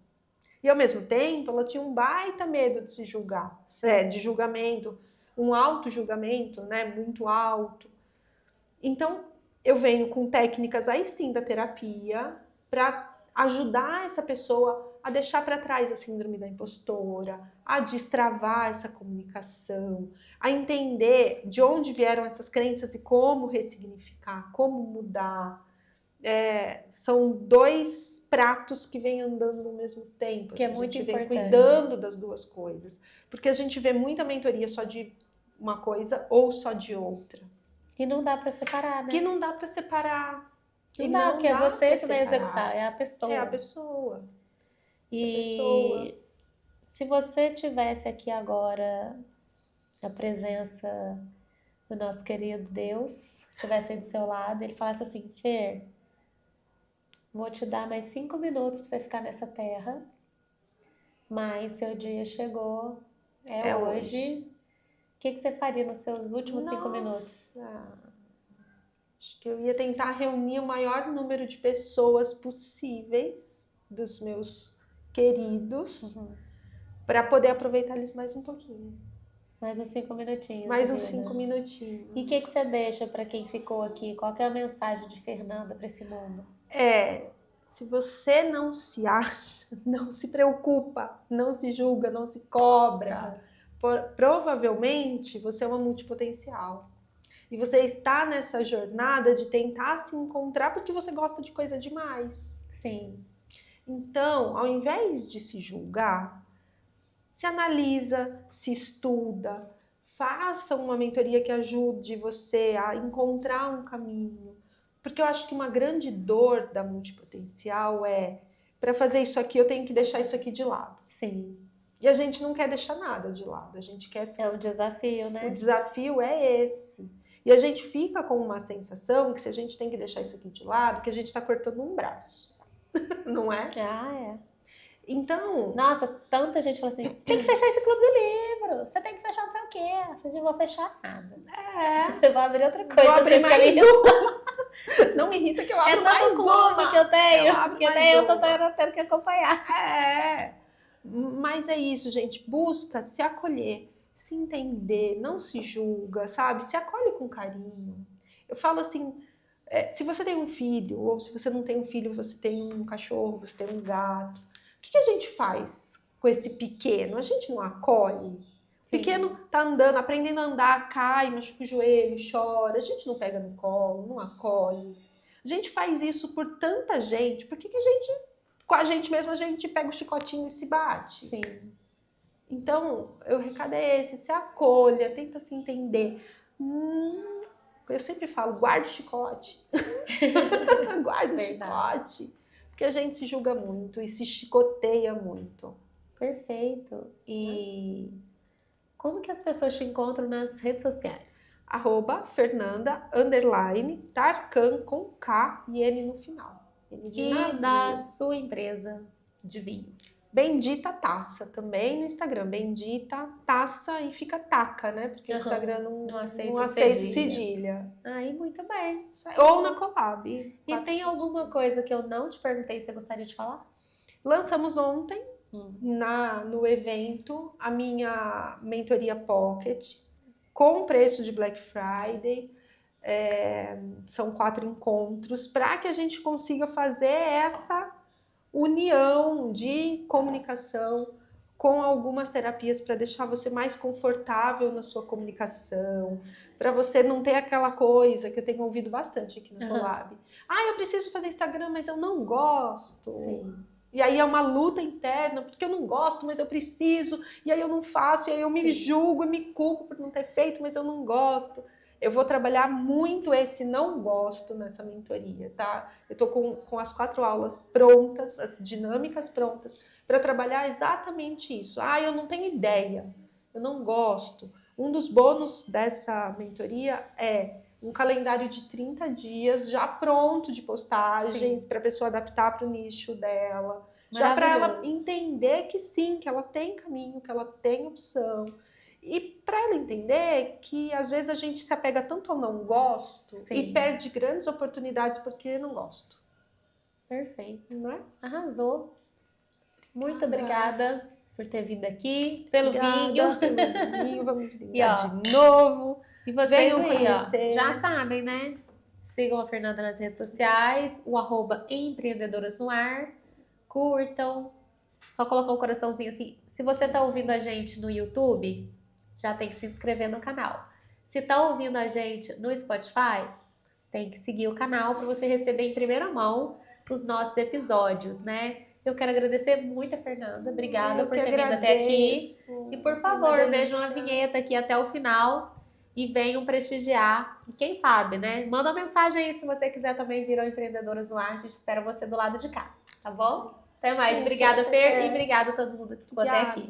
E ao mesmo tempo, ela tinha um baita medo de se julgar, de julgamento, um auto-julgamento, né, muito alto. Então, eu venho com técnicas aí sim da terapia para ajudar essa pessoa a deixar para trás a síndrome da impostora, a destravar essa comunicação, a entender de onde vieram essas crenças e como ressignificar, como mudar. São dois pratos que vêm andando no mesmo tempo. Que é muito importante. A gente vem cuidando das duas coisas. Porque a gente vê muita mentoria só de uma coisa ou só de outra. E não dá para separar, né? Que não dá para separar. Não dá, porque é você que vai executar, é a pessoa. É a pessoa. E se você tivesse aqui agora a presença do nosso querido Deus, estivesse aí do seu lado, ele falasse assim, Fer, vou te dar mais 5 minutos para você ficar nessa terra, mas seu dia chegou, é hoje. O que você faria nos seus últimos 5 minutos? Acho que eu ia tentar reunir o maior número de pessoas possíveis, dos meus queridos, para poder aproveitar eles mais um pouquinho. Mais uns 5 minutinhos. Mais uns 5 minutinhos. E o que você deixa para quem ficou aqui? Qual que é a mensagem de Fernanda para esse mundo? Se você não se acha, não se preocupa, não se julga, não se cobra, provavelmente você é uma multipotencial. E você está nessa jornada de tentar se encontrar porque você gosta de coisa demais. Sim. Então, ao invés de se julgar, se analisa, se estuda, faça uma mentoria que ajude você a encontrar um caminho. Porque eu acho que uma grande dor da multipotencial para fazer isso aqui, eu tenho que deixar isso aqui de lado. Sim. E a gente não quer deixar nada de lado, a gente quer tudo. É o desafio, né? O desafio é esse. E a gente fica com uma sensação que se a gente tem que deixar isso aqui de lado, que a gente está cortando um braço. Não é? Então... Nossa, tanta gente fala assim, você tem que fechar esse clube do livro, você tem que fechar não sei o quê. Eu não vou fechar nada. Eu vou abrir outra coisa. Vou abrir mais uma. Não me irrita que eu abro mais uma. É tanto clube que eu tenho, que daí eu tô tendo que acompanhar. Mas é isso, gente. Busca se acolher, se entender, não se julga, sabe? Se acolhe com carinho. Eu falo assim, se você tem um filho, ou se você não tem um filho, você tem um cachorro, você tem um gato, o que a gente faz com esse pequeno? A gente não acolhe? O pequeno tá andando, aprendendo a andar, cai, machuca o joelho, chora. A gente não pega no colo, não acolhe. A gente faz isso por tanta gente, por que a gente, com a gente mesmo, a gente pega o chicotinho e se bate? Sim. Então, o recado é esse, se acolha, tenta se entender. Eu sempre falo, guarda o chicote. Guarda o chicote. Porque a gente se julga muito e se chicoteia muito. Perfeito. E como que as pessoas te encontram nas redes sociais? @Fernanda_Tarkan com K e N no final. N de E navio. da sua empresa de vinho? Bendita Taça também no Instagram. Bendita Taça e fica taca, né? Porque o Instagram não aceita cedilha. Aí, muito bem. Ou na Collab. E tem alguma coisa que eu não te perguntei e você gostaria de falar? Lançamos ontem, no evento, a minha mentoria Pocket, com preço de Black Friday. São 4 encontros, para que a gente consiga fazer essa união de comunicação com algumas terapias para deixar você mais confortável na sua comunicação, para você não ter aquela coisa que eu tenho ouvido bastante aqui no Collab. Eu preciso fazer Instagram, mas eu não gosto. Sim. E aí é uma luta interna, porque eu não gosto, mas eu preciso, e aí eu não faço, e aí eu me julgo e me culpo por não ter feito, mas eu não gosto. Eu vou trabalhar muito esse não gosto nessa mentoria, tá? Eu tô com as 4 aulas prontas, as dinâmicas prontas, para trabalhar exatamente isso. Eu não tenho ideia, eu não gosto. Um dos bônus dessa mentoria é um calendário de 30 dias já pronto de postagens para a pessoa adaptar para o nicho dela. Já para ela entender que sim, que ela tem caminho, que ela tem opção. E para ela entender que às vezes a gente se apega tanto ao não gosto e perde grandes oportunidades porque não gosto. Perfeito. Não é? Arrasou. Muito obrigada por ter vindo aqui, pelo vinho. Vamos brindar de novo. E vocês Venham aí, conhecer. já sabem, né? Sigam a Fernanda nas redes sociais, o @empreendedoras no ar. Curtam. Só colocar um coraçãozinho assim. Se você tá ouvindo a gente no YouTube, já tem que se inscrever no canal. Se tá ouvindo a gente no Spotify, tem que seguir o canal para você receber em primeira mão os nossos episódios, né? Eu quero agradecer muito a Fernanda. Obrigada por ter vindo até aqui. E por favor, vejam a vinheta aqui até o final e venham prestigiar. E quem sabe, né? Manda uma mensagem aí se você quiser também vir ao Empreendedoras no Ar. A gente espera você do lado de cá, tá bom? Até mais. Obrigada, Fer, e obrigada a todo mundo que ficou até aqui.